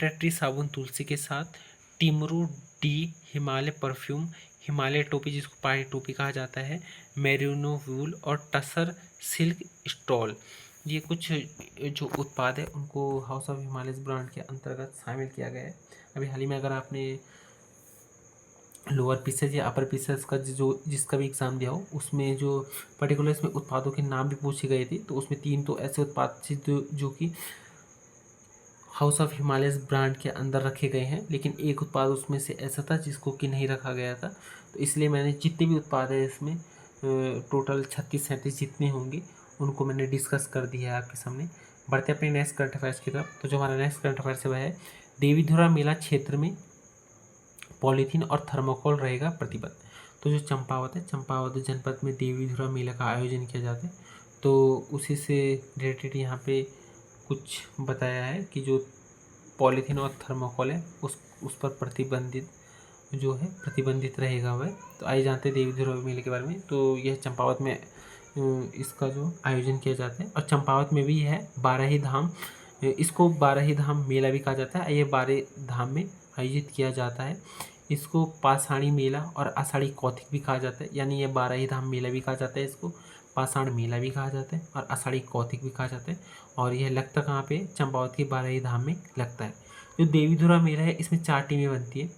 ट्री साबुन तुलसी के साथ, टिमरू डी हिमालय परफ्यूम, हिमालय टोपी जिसको पहाड़ी टोपी कहा जाता है, मेरिनो वूल और टसर सिल्क स्टॉल। ये कुछ जो उत्पाद है उनको हाउस ऑफ हिमालयस ब्रांड के अंतर्गत शामिल किया गया है। अभी हाल ही में अगर आपने लोअर पीसेज या अपर पीसेज का जो जिसका भी एग्ज़ाम दिया हो उसमें जो पर्टिकुलर इसमें उत्पादों के नाम भी पूछे गए थे, तो उसमें 3 तो ऐसे उत्पाद थे जो कि हाउस ऑफ हिमालयस ब्रांड के अंदर रखे गए हैं, लेकिन एक उत्पाद उसमें से ऐसा था जिसको कि नहीं रखा गया था। तो इसलिए मैंने जितने भी उत्पाद है इसमें टोटल 36-37 जितने होंगे उनको मैंने डिस्कस कर दिया है आपके सामने। बढ़ते अपने नेक्स्ट करंट अफेयर्स की तरफ। तो जो हमारा नेक्स्ट करंट अफेयर्स है वह है देवीधुरा मेला क्षेत्र में पॉलीथीन और थर्मोकोल रहेगा प्रतिबंध। तो जो चंपावत जनपद में देवीधुरा मेला का आयोजन किया जाता है, तो उसी से रिलेटेड यहाँ पे कुछ बताया है कि जो पॉलीथीन और थर्मोकोल है उस पर प्रतिबंधित रहेगा वह। तो आइए जानते हैं देवीधुरा मेले के बारे में। तो यह चंपावत में इसका जो आयोजन किया जाता है, और चंपावत में भी है बाराही धाम, इसको बाराही धाम मेला भी कहा जाता है। ये 12 धाम में आयोजित किया जाता है। इसको पाषाणी मेला और आषाढ़ी कौतिक भी कहा जाता है, यानी ये बाराही धाम मेला भी कहा जाता है, इसको पाषाण मेला भी कहा जाता है और आषाढ़ी कौतिक भी कहा जाता है। और यह लगता कहाँ पे? चंपावत की बाराही धाम में लगता है। जो देवीधुरा मेला है इसमें 4 टीमें बनती है।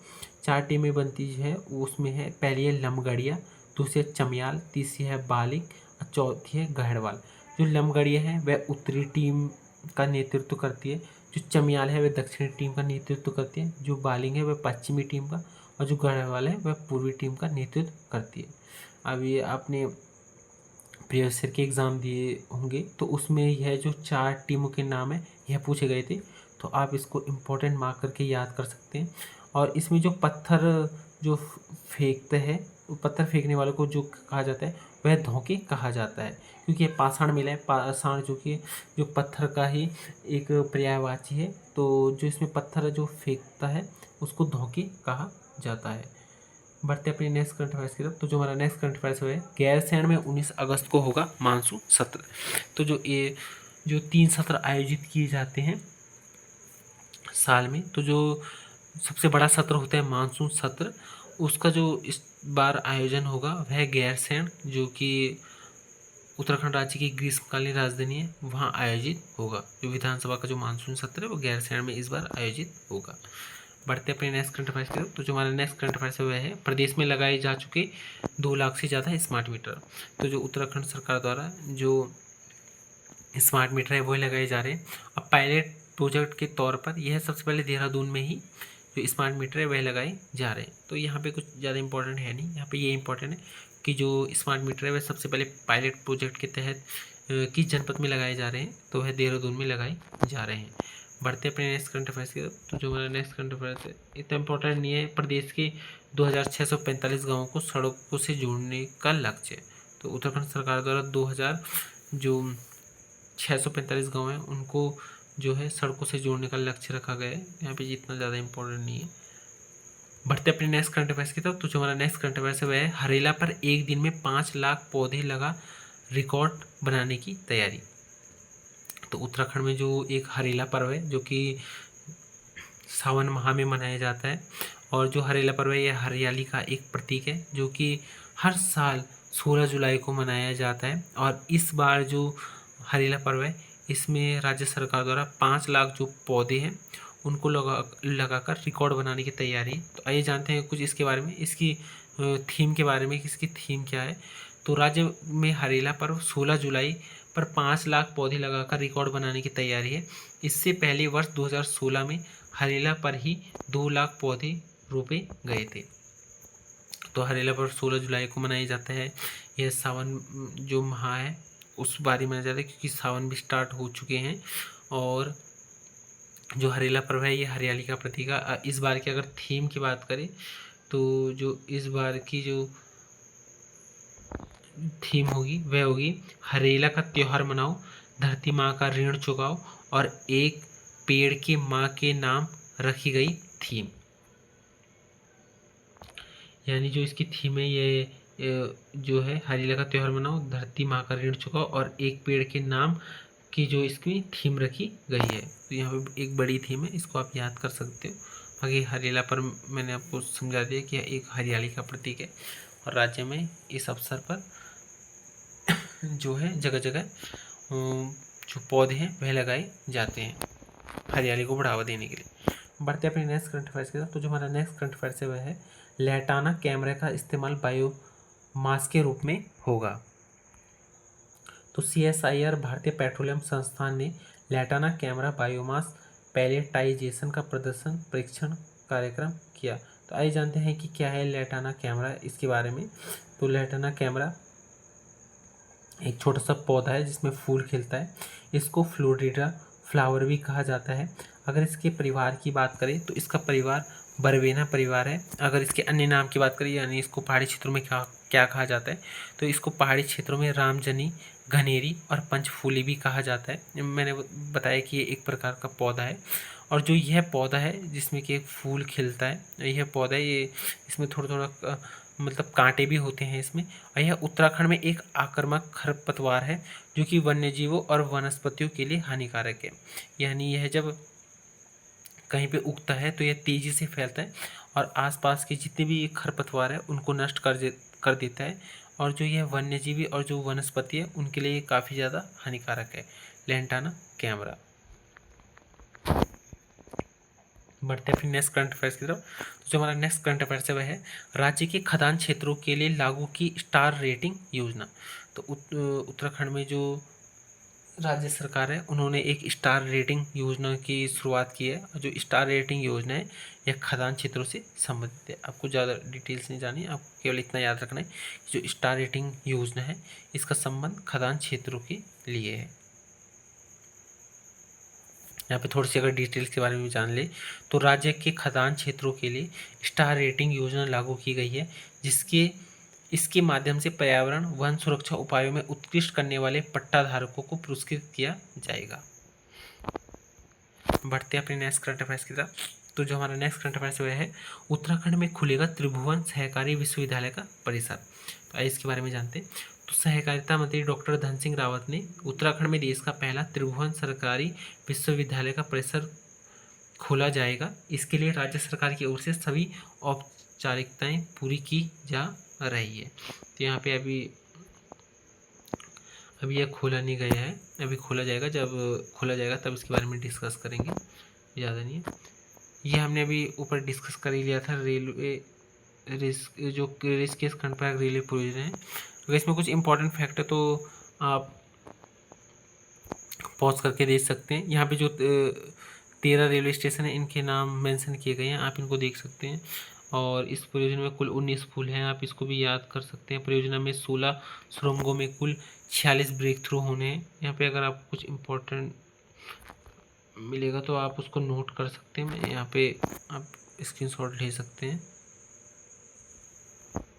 4 टीमें बनती है उसमें है, पहली है लमगड़िया, दूसरी है चमयाल, तीसरी है बालिक और चौथी है गहड़वाल। जो लमगड़िया है वह उत्तरी टीम का नेतृत्व करती है, जो चमयाल है वह दक्षिणी टीम का नेतृत्व करती है, जो बालिंग है वह पश्चिमी टीम का, और जो गढ़वाल है वह पूर्वी टीम का नेतृत्व करती है। अब ये आपने प्रीवियस ईयर के एग्ज़ाम दिए होंगे, तो उसमें यह जो 4 टीमों के नाम है यह पूछे गए थे, तो आप इसको इम्पोर्टेंट मार्क करके याद कर सकते हैं। और इसमें जो पत्थर जो फेंकते हैं, पत्थर फेंकने वालों को जो कहा जाता है वह धौंके कहा जाता है, क्योंकि ये पाषाण मेला है। पाषाण जो पत्थर का ही एक पर्यायवाची है, तो जो इसमें पत्थर जो फेंकता है उसको धौंके कहा जाता है। बढ़ते अपने नेक्स्ट करंट अफेयर्स की तरफ। तो जो हमारा नेक्स्ट करंट अफेयर्स है गैरसैंण में 19 अगस्त को होगा मानसून सत्र। तो जो 3 सत्र आयोजित किए जाते हैं साल में, तो जो सबसे बड़ा सत्र होता है मानसून सत्र, उसका जो इस बार आयोजन होगा वह गैरसैंण, जो कि उत्तराखंड राज्य की ग्रीष्मकालीन राजधानी है, वहाँ आयोजित होगा। जो विधानसभा का जो मानसून सत्र है वो गैरसैंण में इस बार आयोजित होगा। बढ़ते अपने नेक्स्ट करंट अफेयर्स की तरफ। तो जो हमारा नेक्स्ट करंट अफेयर्स है वह है प्रदेश में लगाए जा चुके 2 लाख से ज़्यादा स्मार्ट मीटर। तो जो उत्तराखंड सरकार द्वारा जो स्मार्ट मीटर है वही लगाए जा रहे हैं। अब पायलट प्रोजेक्ट के तौर पर यह सबसे पहले देहरादून में ही जो स्मार्ट मीटर है वह लगाए जा रहे हैं। तो यहाँ पे कुछ ज़्यादा इंपॉर्टेंट है नहीं, यहाँ पे ये इंपॉर्टेंट है कि जो स्मार्ट मीटर है वह सबसे पहले पायलट प्रोजेक्ट के तहत किस जनपद में लगाए जा रहे हैं, तो वह देहरादून में लगाए जा रहे हैं। बढ़ते अपने नेक्स्ट करंट अफेयर्स की तरफ। तो जो हमारा नेक्स्ट करंट अफेयर्स है इतना इंपॉर्टेंट नहीं है। प्रदेश के 2645 गाँवों को सड़कों से जोड़ने का लक्ष्य। तो उत्तराखंड सरकार द्वारा 2000 जो 645 गाँव हैं उनको जो है सड़कों से जोड़ने का लक्ष्य रखा गया है। यहाँ पे जितना ज़्यादा इम्पोर्टेंट नहीं है। बढ़ते अपने नेक्स्ट करंट अफेयर्स की तरफ। तो जो हमारा नेक्स्ट करंट अफेयर्स है वह है हरेला पर एक दिन में 5 लाख पौधे लगा रिकॉर्ड बनाने की तैयारी। तो उत्तराखंड में जो एक हरेला पर्व है जो कि सावन माह में मनाया जाता है, और जो हरेला पर्व है यह हरियाली का एक प्रतीक है जो कि हर साल 16 जुलाई को मनाया जाता है। और इस बार जो हरेला पर्व है इसमें राज्य सरकार द्वारा 5 लाख जो पौधे हैं उनको लगाकर रिकॉर्ड बनाने की तैयारी। तो आइए जानते हैं कुछ इसके बारे में, इसकी थीम के बारे में कि इसकी थीम क्या है। तो राज्य में हरेला पर्व 16 जुलाई पर 5 लाख पौधे लगाकर रिकॉर्ड बनाने की तैयारी है। इससे पहले वर्ष 2016 में हरेला पर ही 2 लाख पौधे रोपे गए थे। तो हरेला पर्व 16 जुलाई को मनाया जाता है। यह सावन जो माह है उस बारी मनाया जाता है क्योंकि सावन भी स्टार्ट हो चुके हैं। और जो हरेला पर्व है ये हरियाली का प्रतीक है। इस बार की अगर थीम की बात करें तो जो इस बार की जो थीम होगी वह होगी हरेला का त्योहार मनाओ, धरती माँ का ऋण चुकाओ और एक पेड़ की माँ के नाम रखी गई थीम। यानी जो इसकी थीम है ये जो है हरेला का त्योहार मनाओ, धरती माँ का ऋण चुकाओ और एक पेड़ के नाम की जो इसकी थीम रखी गई है। तो यहाँ पे एक बड़ी थीम है, इसको आप याद कर सकते हो। बाकी हरेला पर मैंने आपको समझा दिया कि एक हरियाली का प्रतीक है और राज्य में इस अवसर पर जो है जगह जगह जो पौधे हैं वह लगाए जाते हैं हरियाली को बढ़ावा देने के लिए। बढ़ते अपने नेक्स्ट करंट अफेयर्स की तरफ। तो जो हमारा नेक्स्ट करंट अफेयर्स है वह है लैटाना कैमरा का इस्तेमाल बायोमास के रूप में होगा। तो CSIR भारतीय पेट्रोलियम संस्थान ने लैटाना कैमरा बायोमास पैलेटाइजेशन का प्रदर्शन परीक्षण कार्यक्रम किया। तो आइए जानते हैं कि क्या है लैटाना कैमरा, इसके बारे में। तो लैटाना कैमरा एक छोटा सा पौधा है जिसमें फूल खिलता है। इसको फ्लोरिडा फ्लावर भी कहा जाता है। अगर इसके परिवार की बात करें तो इसका परिवार बरवेना परिवार है। अगर इसके अन्य नाम की बात करें यानी इसको पहाड़ी क्षेत्रों में क्या कहा जाता है तो इसको पहाड़ी क्षेत्रों में रामजनी, घनेरी और पंचफूली भी कहा जाता है। मैंने बताया कि ये एक प्रकार का पौधा है। और जो यह पौधा है जिसमें कि एक फूल खिलता है, यह पौधा ये इसमें थोड़ा थोड़ा मतलब कांटे भी होते हैं इसमें। और यह उत्तराखंड में एक आक्रामक खरपतवार है जो कि वन्यजीवों और वनस्पतियों के लिए हानिकारक है। यानी यह जब कहीं पे उगता है तो यह तेज़ी से फैलता है और आसपास के जितने भी खरपतवार है उनको नष्ट कर देता है। और जो यह वन्यजीवी और जो वनस्पति है उनके लिए काफ़ी ज़्यादा हानिकारक है लैटाना कैमरा। बढ़ते हैं फिर नेक्स्ट करंट अफेयर्स की तरफ। तो जो हमारा नेक्स्ट करंट अफेयर्स है वह है राज्य के खदान क्षेत्रों के लिए लागू की स्टार रेटिंग योजना। तो उत्तराखंड में जो राज्य सरकार है उन्होंने एक स्टार रेटिंग योजना की शुरुआत की है। जो स्टार रेटिंग योजना है यह खदान क्षेत्रों से संबंधित है। आपको ज़्यादा डिटेल्स नहीं जानी, आपको केवल इतना याद रखना है कि जो स्टार रेटिंग योजना है इसका संबंध खदान क्षेत्रों के लिए है। यहाँ पे थोड़ी सी अगर डिटेल्स के बारे में जान ले तो राज्य के खदान क्षेत्रों के लिए स्टार रेटिंग योजना लागू की गई है इसके माध्यम से पर्यावरण वन सुरक्षा उपायों में उत्कृष्ट करने वाले पट्टाधारकों को पुरस्कृत किया जाएगा। बढ़ते हैं अपने नेक्स्ट करंट अफेयर्स की तरफ। तो जो हमारा नेक्स्ट करंट अफेयर्स वह है उत्तराखंड में खुलेगा त्रिभुवन सहकारी विश्वविद्यालय का परिसर। तो आइए इसके बारे में जानते हैं। तो सहकारिता मंत्री डॉक्टर धन सिंह रावत ने उत्तराखंड में देश का पहला त्रिभुवन सरकारी विश्वविद्यालय का परिसर खोला जाएगा। इसके लिए राज्य सरकार की ओर से सभी औपचारिकताएं पूरी की जा रही है। तो यहाँ पे अभी यह खोला नहीं गया है, अभी खोला जाएगा। जब खोला जाएगा तब इसके बारे में डिस्कस करेंगे, ज़्यादा नहीं है। ये हमने अभी ऊपर डिस्कस कर ही लिया था रेलवे ऋषिकेश खंडप्रयाग रेलवे परियोजना है। अगर इसमें कुछ इंपॉर्टेंट फैक्ट है तो आप पॉज करके देख सकते हैं। यहाँ पे जो 13 रेलवे स्टेशन है इनके नाम मेंशन किए गए हैं, आप इनको देख सकते हैं। और इस परियोजना में कुल 19 पुल हैं, आप इसको भी याद कर सकते हैं। परियोजना में 16 सुरंगों में कुल 46 ब्रेक थ्रू होने हैं। यहाँ पे अगर आपको कुछ इम्पोर्टेंट मिलेगा तो आप उसको नोट कर सकते हैं। मैं यहाँ पे आप स्क्रीनशॉट ले सकते हैं।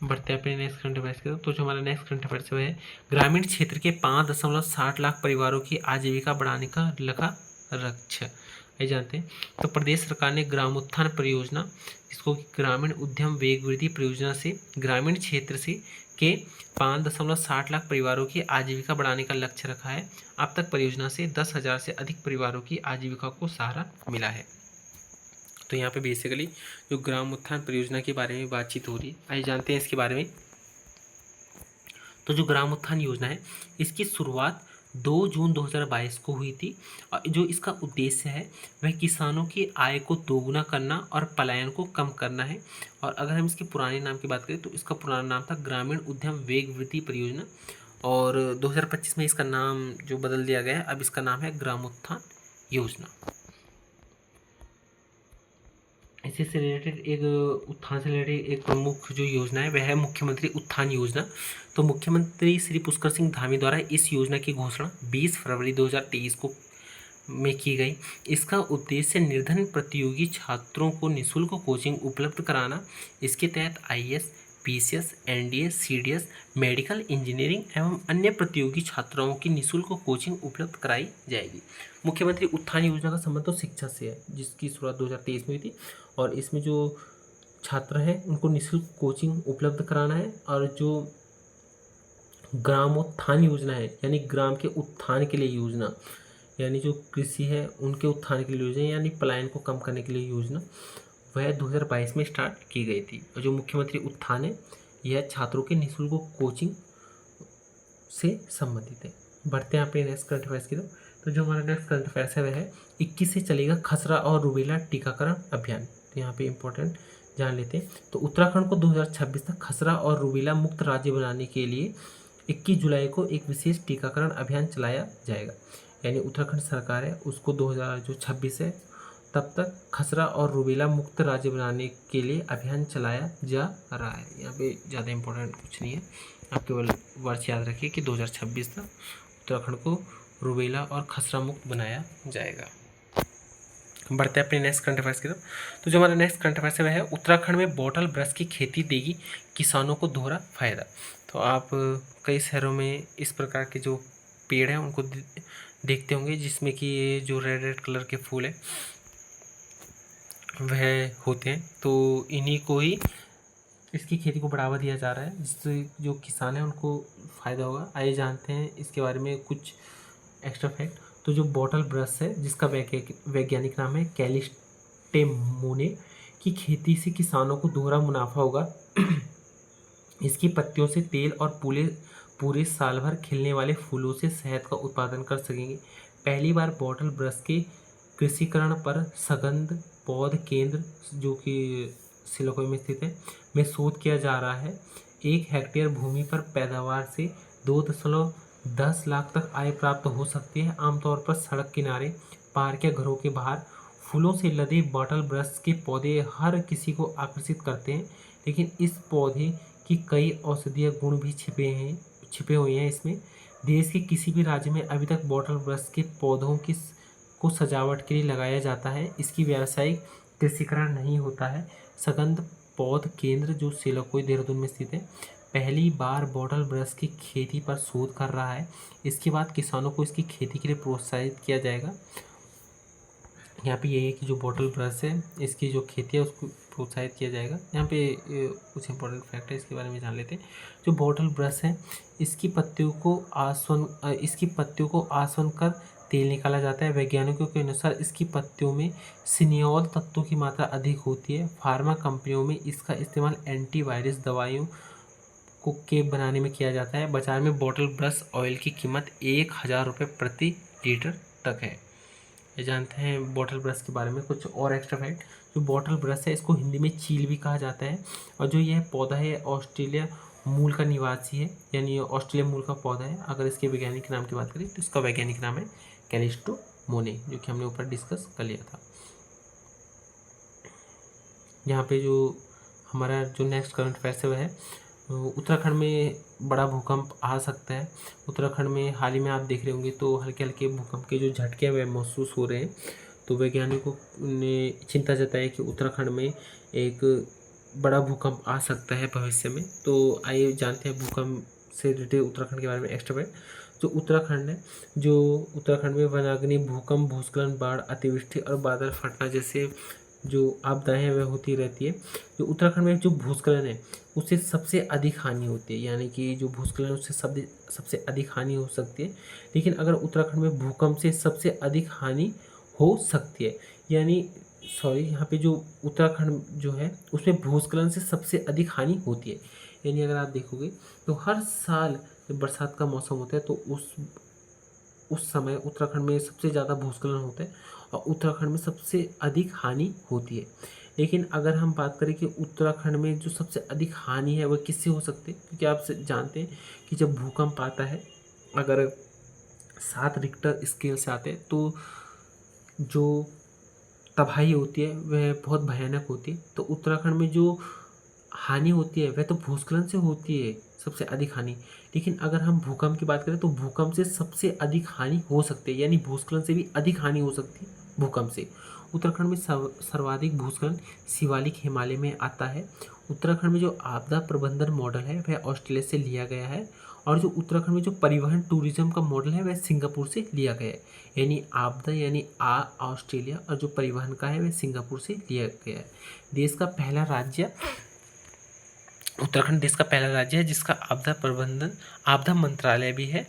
बढ़ते हैं अपने नेक्स्ट करंट अफेयर्स की तरफ। तो जो हमारा नेक्स्ट करंट अफेयर्स है ग्रामीण क्षेत्र के 5.60 लाख परिवारों की आजीविका बढ़ाने का लक्ष्य। ये जानते हैं। तो प्रदेश सरकार ने ग्रामोत्थान परियोजना, इसको ग्रामीण उद्यम वेग वृद्धि परियोजना से ग्रामीण क्षेत्र से के 5.60 लाख परिवारों की आजीविका बढ़ाने का लक्ष्य रखा है। अब तक परियोजना से 10,000 से अधिक परिवारों की आजीविका को सहारा मिला है। तो यहाँ पे बेसिकली जो ग्राम उत्थान परियोजना के बारे में बातचीत हो रही है, आइए जानते हैं इसके बारे में। तो जो ग्राम उत्थान योजना है, इसकी शुरुआत 2 जून 2022 को हुई थी और जो इसका उद्देश्य है वह किसानों की आय को दोगुना करना और पलायन को कम करना है। और अगर हम इसके पुराने नाम की बात करें तो इसका पुराना नाम था ग्रामीण उद्यम वेग वृद्धि परियोजना, और 2025 में इसका नाम जो बदल दिया गया है, अब इसका नाम है ग्राम उत्थान योजना। इसी से रिलेटेड एक उत्थान से रिलेटेड एक प्रमुख जो योजना है वह है मुख्यमंत्री उत्थान योजना। तो मुख्यमंत्री श्री पुष्कर सिंह धामी द्वारा इस योजना की घोषणा 20 फरवरी 2023 को में की गई। इसका उद्देश्य निर्धन प्रतियोगी छात्रों को निःशुल्क कोचिंग उपलब्ध कराना। इसके तहत IAS, PCS, NDA, CDS, medical, engineering एवं अन्य प्रतियोगी छात्राओं की निःशुल्क कोचिंग उपलब्ध कराई जाएगी। मुख्यमंत्री उत्थान योजना का संबंध तो शिक्षा से है, जिसकी शुरुआत 2023 में हुई थी, और इसमें जो छात्र हैं उनको निःशुल्क कोचिंग उपलब्ध कराना है। और जो ग्रामोत्थान योजना है यानी ग्राम के उत्थान के लिए योजना, यानी जो कृषि है उनके उत्थान के लिए योजना, यानी पलायन को कम करने के लिए योजना, वह 2022 में स्टार्ट की गई थी। और जो मुख्यमंत्री उत्थान है यह छात्रों के निःशुल्क कोचिंग से संबंधित है। बढ़ते हैं अपने नेक्स्ट करंट अफेयर्स की तरफ। तो जो हमारा नेक्स्ट करंट अफेयर्स है वह है 21 से चलेगा खसरा और रूबेला टीकाकरण अभियान। तो यहाँ पे इंपॉर्टेंट जान लेते हैं। तो उत्तराखंड को 2026 तक खसरा और रूबेला मुक्त राज्य बनाने के लिए 21 जुलाई को एक विशेष टीकाकरण अभियान चलाया जाएगा। यानी उत्तराखंड सरकार है उसको 2026 है तब तक खसरा और रूबेला मुक्त राज्य बनाने के लिए अभियान चलाया जा रहा है। यहाँ पे ज़्यादा इंपॉर्टेंट कुछ नहीं है, आप केवल वर्ष याद रखिए कि 2026 तक उत्तराखंड को रूबेला और खसरा मुक्त बनाया जाएगा। बढ़ते हैं अपने नेक्स्ट करंट अफेयर्स की तरफ। तो जो हमारा नेक्स्ट करंट अफेयर्स है वह है उत्तराखंड में बॉटल ब्रश की खेती देगी किसानों को दोहरा फायदा। तो आप कई शहरों में इस प्रकार के जो पेड़ हैं उनको देखते होंगे, जिसमें कि ये जो रेड रेड कलर के फूल हैं वह होते हैं। तो इन्हीं को ही इसकी खेती को बढ़ावा दिया जा रहा है, जिससे जो किसान हैं उनको फ़ायदा होगा। आइए जानते हैं इसके बारे में कुछ एक्स्ट्रा फैक्ट। तो जो बॉटल ब्रश है जिसका वैज्ञानिक नाम है कैलिस्टेमोने की खेती से किसानों को दोहरा मुनाफा होगा। इसकी पत्तियों से तेल और पूरे साल भर खिलने वाले फूलों से शहद का उत्पादन कर सकेंगे। पहली बार बॉटल ब्रश के कृषिकरण पर सगंध पौध केंद्र जो कि सिलोकोई में स्थित है में शोध किया जा रहा है। 1 हेक्टेयर भूमि पर पैदावार से 2.10 लाख तक आय प्राप्त हो सकती है। आमतौर पर सड़क किनारे, पार्क या घरों के बाहर फूलों से लदे बॉटल ब्रश के पौधे हर किसी को आकर्षित करते हैं, लेकिन इस पौधे की कई औषधीय गुण भी छिपे हुए हैं इसमें। देश के किसी भी राज्य में अभी तक बॉटल ब्रश के पौधों को सजावट के लिए लगाया जाता है। इसकी व्यावसायिक कृषिकरण नहीं होता है। सगंध पौध केंद्र जो सिलोकोई देहरादून में स्थित है पहली बार बॉटल ब्रश की खेती पर शोध कर रहा है। इसके बाद किसानों को इसकी खेती के लिए प्रोत्साहित किया जाएगा। यहाँ पे यही है कि जो बॉटल ब्रश है इसकी जो खेती है उसको प्रोत्साहित किया जाएगा। यहाँ पे कुछ इंपॉर्टेंट फैक्ट है इसके बारे में जान लेते हैं। जो बॉटल ब्रश है इसकी पत्तियों को आसवन कर तेल निकाला जाता है। वैज्ञानिकों के अनुसार इसकी पत्तियों में सिनियोल तत्वों की मात्रा अधिक होती है। फार्मा कंपनियों में इसका इस्तेमाल एंटीवायरस दवाइयों को केप बनाने में किया जाता है। बाजार में बॉटल ब्रश ऑयल की कीमत 1,000 रुपये प्रति लीटर तक है। ये जानते हैं बॉटल ब्रश के बारे में कुछ और एक्स्ट्रा फैक्ट। जो बॉटल ब्रश है इसको हिंदी में चील भी कहा जाता है, और जो यह पौधा है ऑस्ट्रेलिया मूल का निवासी है, यानी ऑस्ट्रेलिया मूल का पौधा है। अगर इसके वैज्ञानिक नाम की बात करें तो इसका वैज्ञानिक नाम है कैलिस्टेमोने, जो कि हमने ऊपर डिस्कस कर लिया था। यहाँ पे जो हमारा जो नेक्स्ट करंट अफेयर्स है वह है उत्तराखंड में बड़ा भूकंप आ सकता है। उत्तराखंड में हाल ही में आप देख रहे होंगे तो हल्के हल्के भूकंप के जो झटके वे महसूस हो रहे हैं। तो वैज्ञानिकों ने चिंता जताई कि उत्तराखंड में एक बड़ा भूकंप आ सकता है भविष्य में। तो आइए जानते हैं भूकंप से रिलेटेड उत्तराखंड के बारे में एक्स्ट्रा बात। जो उत्तराखंड है, जो उत्तराखंड में वनाग्नि, भूकंप, भूस्खलन, बाढ़, अतिवृष्टि और बादल फटना जैसे जो आपदाएं हैं वह होती रहती है। जो उत्तराखंड में जो भूस्खलन है उससे सबसे अधिक हानि होती है, यानी कि जो भूस्खलन है उससे सबसे अधिक हानि हो सकती है। लेकिन अगर उत्तराखंड में भूकंप से सबसे अधिक हानि हो सकती है, यानी सॉरी, यहाँ पे जो उत्तराखंड जो है उसमें भूस्खलन से सबसे अधिक हानि होती है। यानी अगर आप देखोगे तो हर साल जब बरसात का मौसम होता है तो उस समय उत्तराखंड में सबसे ज़्यादा भूस्खलन होता है और उत्तराखंड में सबसे अधिक हानि होती है। लेकिन अगर हम बात करें कि उत्तराखंड में जो सबसे अधिक हानि है वह किससे हो सकती है, क्योंकि आप जानते हैं कि जब भूकंप आता है, अगर 7 रिक्टर स्केल से आते हैं तो जो तबाही होती है वह बहुत भयानक होती है। तो उत्तराखंड में जो हानि होती है वह तो भूस्खलन से होती है सबसे अधिक हानि। लेकिन अगर हम भूकंप की बात करें तो भूकंप से सबसे अधिक हानि हो सकती है, यानी भूस्खलन से भी अधिक हानि हो सकती है भूकंप से। उत्तराखंड में सर्वाधिक भूस्खलन शिवालिक हिमालय में आता है। उत्तराखंड में जो आपदा प्रबंधन मॉडल है वह ऑस्ट्रेलिया से लिया गया है, और जो उत्तराखंड में जो परिवहन टूरिज्म का मॉडल है वह सिंगापुर से लिया गया है। यानी आपदा यानी ऑस्ट्रेलिया, और जो परिवहन का है वह सिंगापुर से लिया गया है। देश का पहला राज्य उत्तराखंड देश का पहला राज्य है जिसका आपदा मंत्रालय भी है।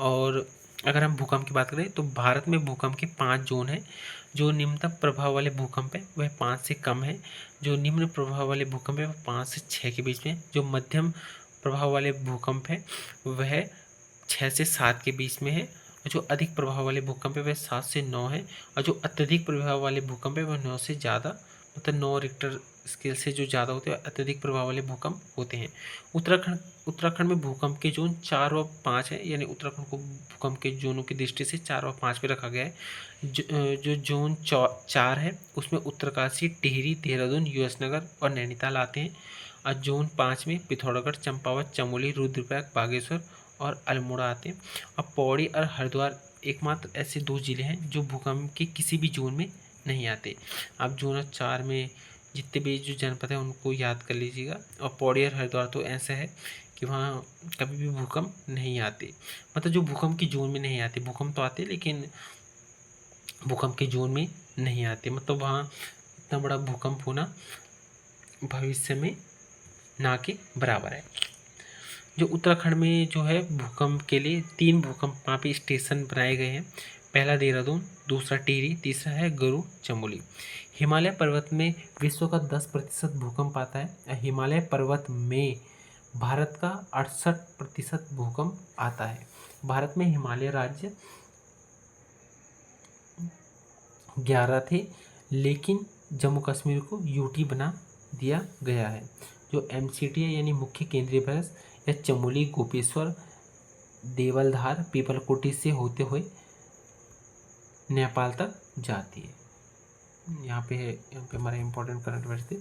और अगर हम भूकंप की बात करें तो भारत में भूकंप के 5 जोन हैं। जो निम्नतम प्रभाव वाले भूकंप है वह 5 से कम है। जो निम्न प्रभाव वाले भूकंप है वह 5 से 6 के बीच में है। जो मध्यम प्रभाव वाले भूकंप है वह 6 से 7 के बीच में है। और जो अधिक प्रभाव वाले भूकंप है वह 7 से 9 है। और जो अत्यधिक प्रभाव वाले भूकंप है वह 9 से ज़्यादा, मतलब 9 रिक्टर स्केल से जो ज़्यादा होते हैं अत्यधिक प्रभाव वाले भूकंप होते हैं। उत्तराखंड में भूकंप के जोन 4 व 5 है, यानी उत्तराखंड को भूकंप के जोनों की दृष्टि से 4 व 5 पे रखा गया है। जो जोन 4 है उसमें उत्तरकाशी, टिहरी, देहरादून, यूएसनगर और नैनीताल आते हैं। और जोन 5 में पिथौरागढ़, चंपावत, चमोली, रुद्रप्रयाग, बागेश्वर और अल्मोड़ा आते हैं। अब पौड़ी और हरिद्वार एकमात्र ऐसे 2 जिले हैं जो भूकंप के किसी भी जोन में नहीं आते। आप जोन 4 में जितने भी जो जनपद हैं उनको याद कर लीजिएगा। और पौड़ी और हरिद्वार तो ऐसा है कि वहाँ कभी भी भूकंप नहीं आते, मतलब जो भूकंप की जोन में नहीं आते। भूकंप तो आते लेकिन भूकंप के जोन में नहीं आते, मतलब वहाँ इतना बड़ा भूकंप होना भविष्य में ना के बराबर है। जो उत्तराखंड में जो है भूकंप के लिए 3 भूकंप वहाँ पे स्टेशन बनाए गए हैं। पहला देहरादून, दूसरा टिहरी, तीसरा है गरुड़ चमोली। हिमालय पर्वत में विश्व का 10% भूकंप आता है। हिमालय पर्वत में भारत का 68% भूकंप आता है। भारत में हिमालय राज्य 11 थे, लेकिन जम्मू कश्मीर को यूटी बना दिया गया है। जो एमसीटी है यानी मुख्य केंद्रीय बरस या चमोली, गोपेश्वर, देवलधार, पीपलकोटी से होते हुए नेपाल तक जाती है। यहाँ पे हमारा इंपॉर्टेंट करंट अफेयर्स थे।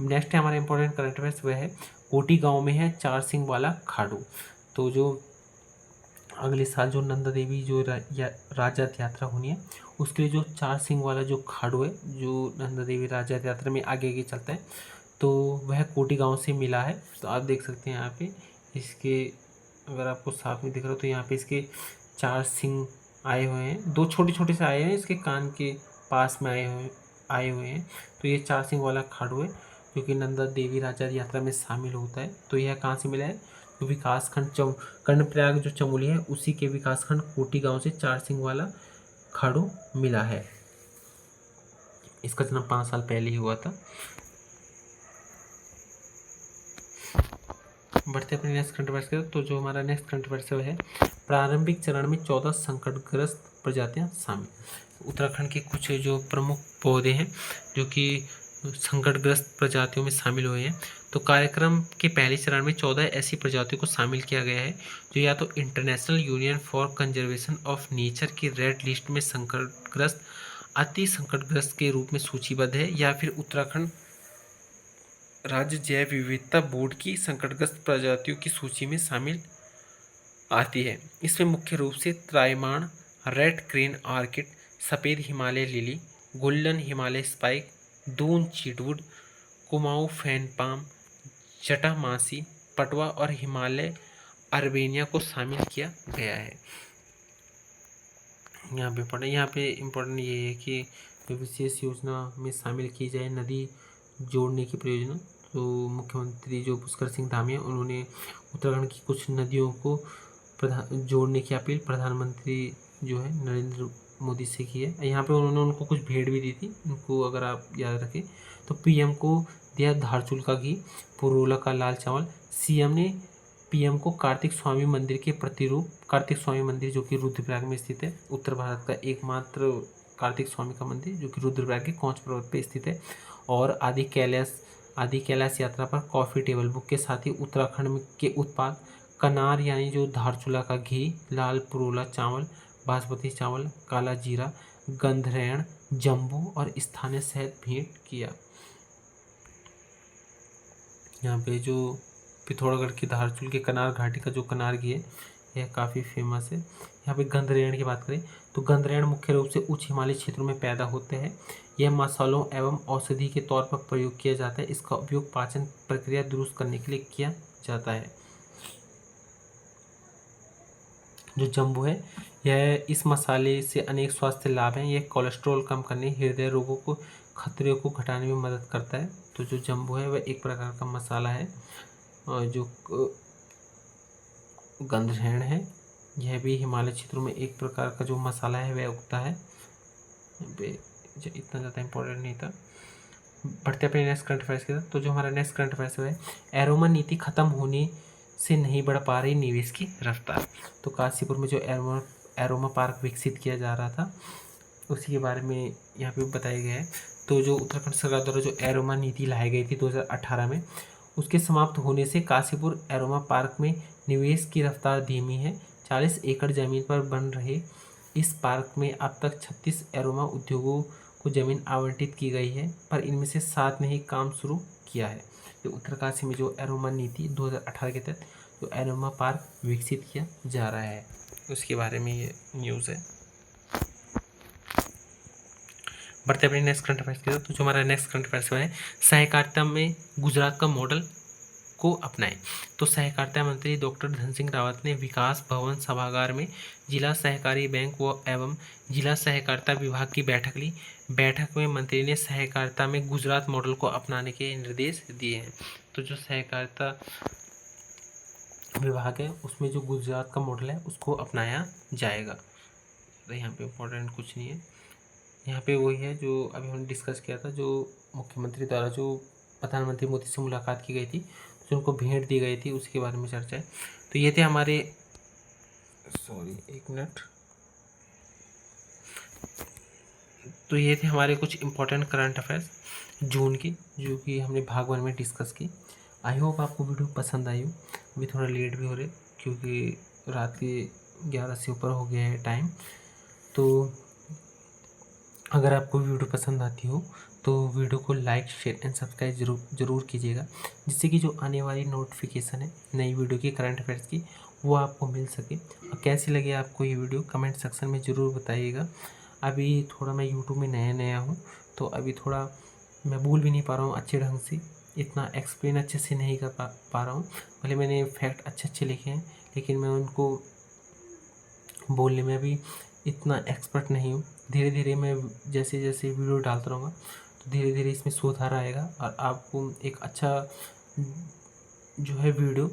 नेक्स्ट है हमारा इंपॉर्टेंट करंट अफेयर्स, वह है कोटी गांव में है 4 सिंह वाला खाडू। तो जो अगले साल जो नंदा देवी जो राजरथ यात्रा होनी है उसके लिए जो 4 सिंह वाला जो खाडू है, जो नंदा देवी राजरथ यात्रा में आगे आगे चलता है, तो वह कोटी गांव से मिला है। तो आप देख सकते हैं यहाँ पे इसके, अगर आपको साफ में दिख रहा हो तो यहाँ पे इसके 4 सिंह आए हुए हैं। 2 छोटे छोटे से आए हैं, इसके कान के पास में आए हुए हैं। तो ये 4 सिंह वाला खाडू है जो कि नंदा देवी राजरथ यात्रा में शामिल होता है। तो यह कहाँ से मिला है, तो विकासखंड कर्णप्रयाग जो चमोली है उसी के विकासखंड कोटी गांव से 4 सिंह वाला खाडू मिला है। इसका जन्म 5 साल पहले ही हुआ था। बढ़ते अपने नेक्स्ट करंट अफेयर्स की। तो जो हमारा नेक्स्ट करंट अफेयर्स है, प्रारंभिक चरण में 14 संकटग्रस्त प्रजातियां शामिल। उत्तराखंड के कुछ जो प्रमुख पौधे हैं जो कि संकटग्रस्त प्रजातियों में शामिल हुए हैं। तो कार्यक्रम के पहले चरण में 14 ऐसी प्रजातियों को शामिल किया गया है जो या तो international union for conservation of nature की रेड लिस्ट में संकटग्रस्त, अति संकटग्रस्त के रूप में सूचीबद्ध है, या फिर उत्तराखंड राज्य जैव विविधता बोर्ड की संकटग्रस्त प्रजातियों की सूची में शामिल आती है। इसमें मुख्य रूप से त्राइमाण, रेड क्रेन ऑर्किड, सफ़ेद Himalaya lily, golden Himalaya spike, Doon चीटवुड, कुमाऊं फैनपाम, जटामासी, पटवा और हिमालय अर्मेनिया को शामिल किया गया है। यहाँ पे इम्पोर्टेंट ये है कि विशेष योजना में शामिल की जाए नदी जोड़ने की परियोजना। तो मुख्यमंत्री जो पुष्कर सिंह धामी हैं, उन्होंने उत्तराखंड की कुछ नदियों को जोड़ने की अपील प्रधानमंत्री जो है नरेंद्र मोदी से की है। यहाँ पे उन्होंने उनको कुछ भेंट भी दी थी, उनको अगर आप याद रखें तो पीएम को दिया धारचूल का घी, पुरोला का लाल चावल। सीएम ने पीएम को कार्तिक स्वामी मंदिर के प्रतिरूप, कार्तिक स्वामी मंदिर जो कि रुद्रप्रयाग में स्थित है, उत्तर भारत का एकमात्र कार्तिक स्वामी का मंदिर जो कि रुद्रप्रयाग के कौंच पर्वत पे स्थित है, और आदि कैलाश यात्रा पर कॉफ़ी टेबल बुक के साथ ही उत्तराखंड के उत्पाद कनार यानी जो धारचूला का घी, लाल पुरोला चावल, बासमती चावल, काला जीरा, गंधरेण, जम्बू और स्थानीय शहद भेंट किया। यहाँ पे जो पिथौरागढ़ की धारचूल के कनार घाटी का जो कनार घी है यह काफ़ी फेमस है। यहाँ पे गंधरेण की बात करें तो गंधरेण मुख्य रूप से उच्च हिमालयी क्षेत्रों में पैदा होते हैं। यह मसालों एवं औषधि के तौर पर प्रयोग किया जाता है। इसका उपयोग पाचन प्रक्रिया दुरुस्त करने के लिए किया जाता है। जो जम्बू है यह इस मसाले से अनेक स्वास्थ्य लाभ हैं। यह कोलेस्ट्रॉल कम करने, हृदय रोगों को खतरे को घटाने में मदद करता है। तो जो जम्बू है वह एक प्रकार का मसाला है। और जो गंधरेण है यह भी हिमालय क्षेत्रों में एक प्रकार का जो मसाला है वह उगता है। इतना ज़्यादा इम्पोर्टेंट नहीं था। बढ़ते अपने नेक्स्ट करंट अफेयर्स की तरफ। तो जो हमारा नेक्स्ट करंट अफेयर्स है एरोमा नीति खत्म होने से नहीं बढ़ पा रही निवेश की रफ्तार। तो काशीपुर में जो एरोमा पार्क विकसित किया जा रहा था उसी के बारे में यहाँ पे बताया गया है। तो जो उत्तराखंड सरकार द्वारा जो एरोमा नीति लाई गई थी 2018 में, उसके समाप्त होने से काशीपुर एरोमा पार्क में निवेश की रफ्तार धीमी है। 40 एकड़ जमीन पर बन रहे इस पार्क में अब तक 36 एरोमा उद्योगों को जमीन आवंटित की गई है, पर इनमें से 7 ने ही काम शुरू किया है। तो उत्तरकाशी में जो एरोमा नीति 2018 के तहत जो एरोमा पार्क विकसित किया जा रहा है उसके बारे में ये न्यूज़ है। बढ़ते अपने नेक्स्ट करंट अफेयर्स की तरफ। तो जो हमारा नेक्स्ट करंट अफेयर्स है सहकारिता में गुजरात का मॉडल को अपनाएं। तो सहकारिता मंत्री डॉक्टर धन सिंह रावत ने विकास भवन सभागार में जिला सहकारी बैंक व एवं जिला सहकारिता विभाग की बैठक ली। बैठक में मंत्री ने सहकारिता में गुजरात मॉडल को अपनाने के निर्देश दिए हैं। तो जो सहकारिता विभाग है उसमें जो गुजरात का मॉडल है उसको अपनाया जाएगा। तो यहाँ पे इम्पोर्टेंट कुछ नहीं है। यहाँ पे वही है जो अभी हमने डिस्कस किया था, जो मुख्यमंत्री द्वारा जो प्रधानमंत्री मोदी से मुलाकात की गई थी, जो उनको भेंट दी गई थी, उसके बारे में चर्चा है। तो ये थे हमारे एक मिनट। तो ये थे हमारे कुछ इम्पोर्टेंट करंट अफेयर्स जून की, जो कि हमने भाग 1 में डिस्कस की। आई होप आपको वीडियो पसंद आई हो। अभी थोड़ा लेट भी हो रहे क्योंकि रात के 11 से ऊपर हो गया है टाइम। तो अगर आपको वीडियो पसंद आती हो तो वीडियो को लाइक, शेयर एंड सब्सक्राइब ज़रूर कीजिएगा, जिससे कि जो आने वाली नोटिफिकेशन है नई वीडियो की करंट अफेयर्स की वो आपको मिल सके। और कैसी लगे आपको ये वीडियो कमेंट सेक्शन में ज़रूर बताइएगा। अभी थोड़ा मैं यूट्यूब में नया हूँ तो अभी थोड़ा मैं बोल भी नहीं पा रहा हूँ अच्छे ढंग से, इतना एक्सप्लेन अच्छे से नहीं कर पा रहा हूँ। भले मैंने फैक्ट अच्छे लिखे हैं लेकिन मैं उनको बोलने में अभी इतना एक्सपर्ट नहीं हूँ। धीरे धीरे मैं जैसे जैसे वीडियो डालता रहूँगा तो धीरे धीरे इसमें सुधार आएगा और आपको एक अच्छा जो है वीडियो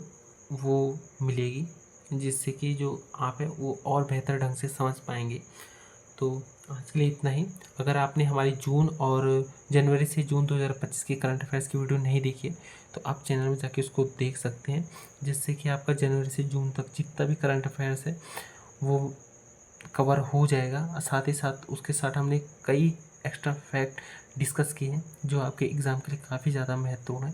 वो मिलेगी, जिससे कि जो आप है वो और बेहतर ढंग से समझ पाएंगे। तो आज के लिए इतना ही। अगर आपने हमारी जून और जनवरी से जून 2025 की करंट अफेयर्स की वीडियो नहीं देखी है तो आप चैनल में जाके उसको देख सकते हैं, जिससे कि आपका जनवरी से जून तक जितना भी करंट अफेयर्स है वो कवर हो जाएगा। और साथ ही साथ उसके साथ हमने कई एक्स्ट्रा फैक्ट डिस्कस किए हैं जो आपके एग्ज़ाम के लिए काफ़ी ज़्यादा महत्वपूर्ण है।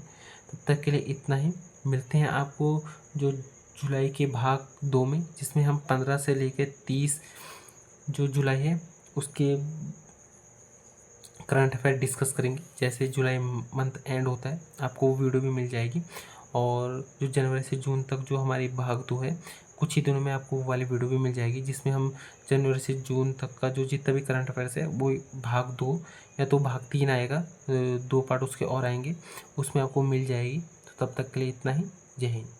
तब तक के लिए इतना ही। मिलते हैं आपको जो जुलाई के भाग 2 में, जिसमें हम 15 से लेकर 30 जो जुलाई है उसके करंट अफेयर डिस्कस करेंगे। जैसे जुलाई मंथ एंड होता है आपको वो वीडियो भी मिल जाएगी। और जो जनवरी से जून तक जो हमारी भाग 2 है कुछ ही दिनों में आपको वो वाली वीडियो भी मिल जाएगी, जिसमें हम जनवरी से जून तक का जो जितना भी करंट अफेयर्स है वो भाग 2 या तो भाग 3 आएगा, 2 पार्ट उसके और आएंगे, उसमें आपको मिल जाएगी। तो तब तक के लिए इतना ही। जय हिंद।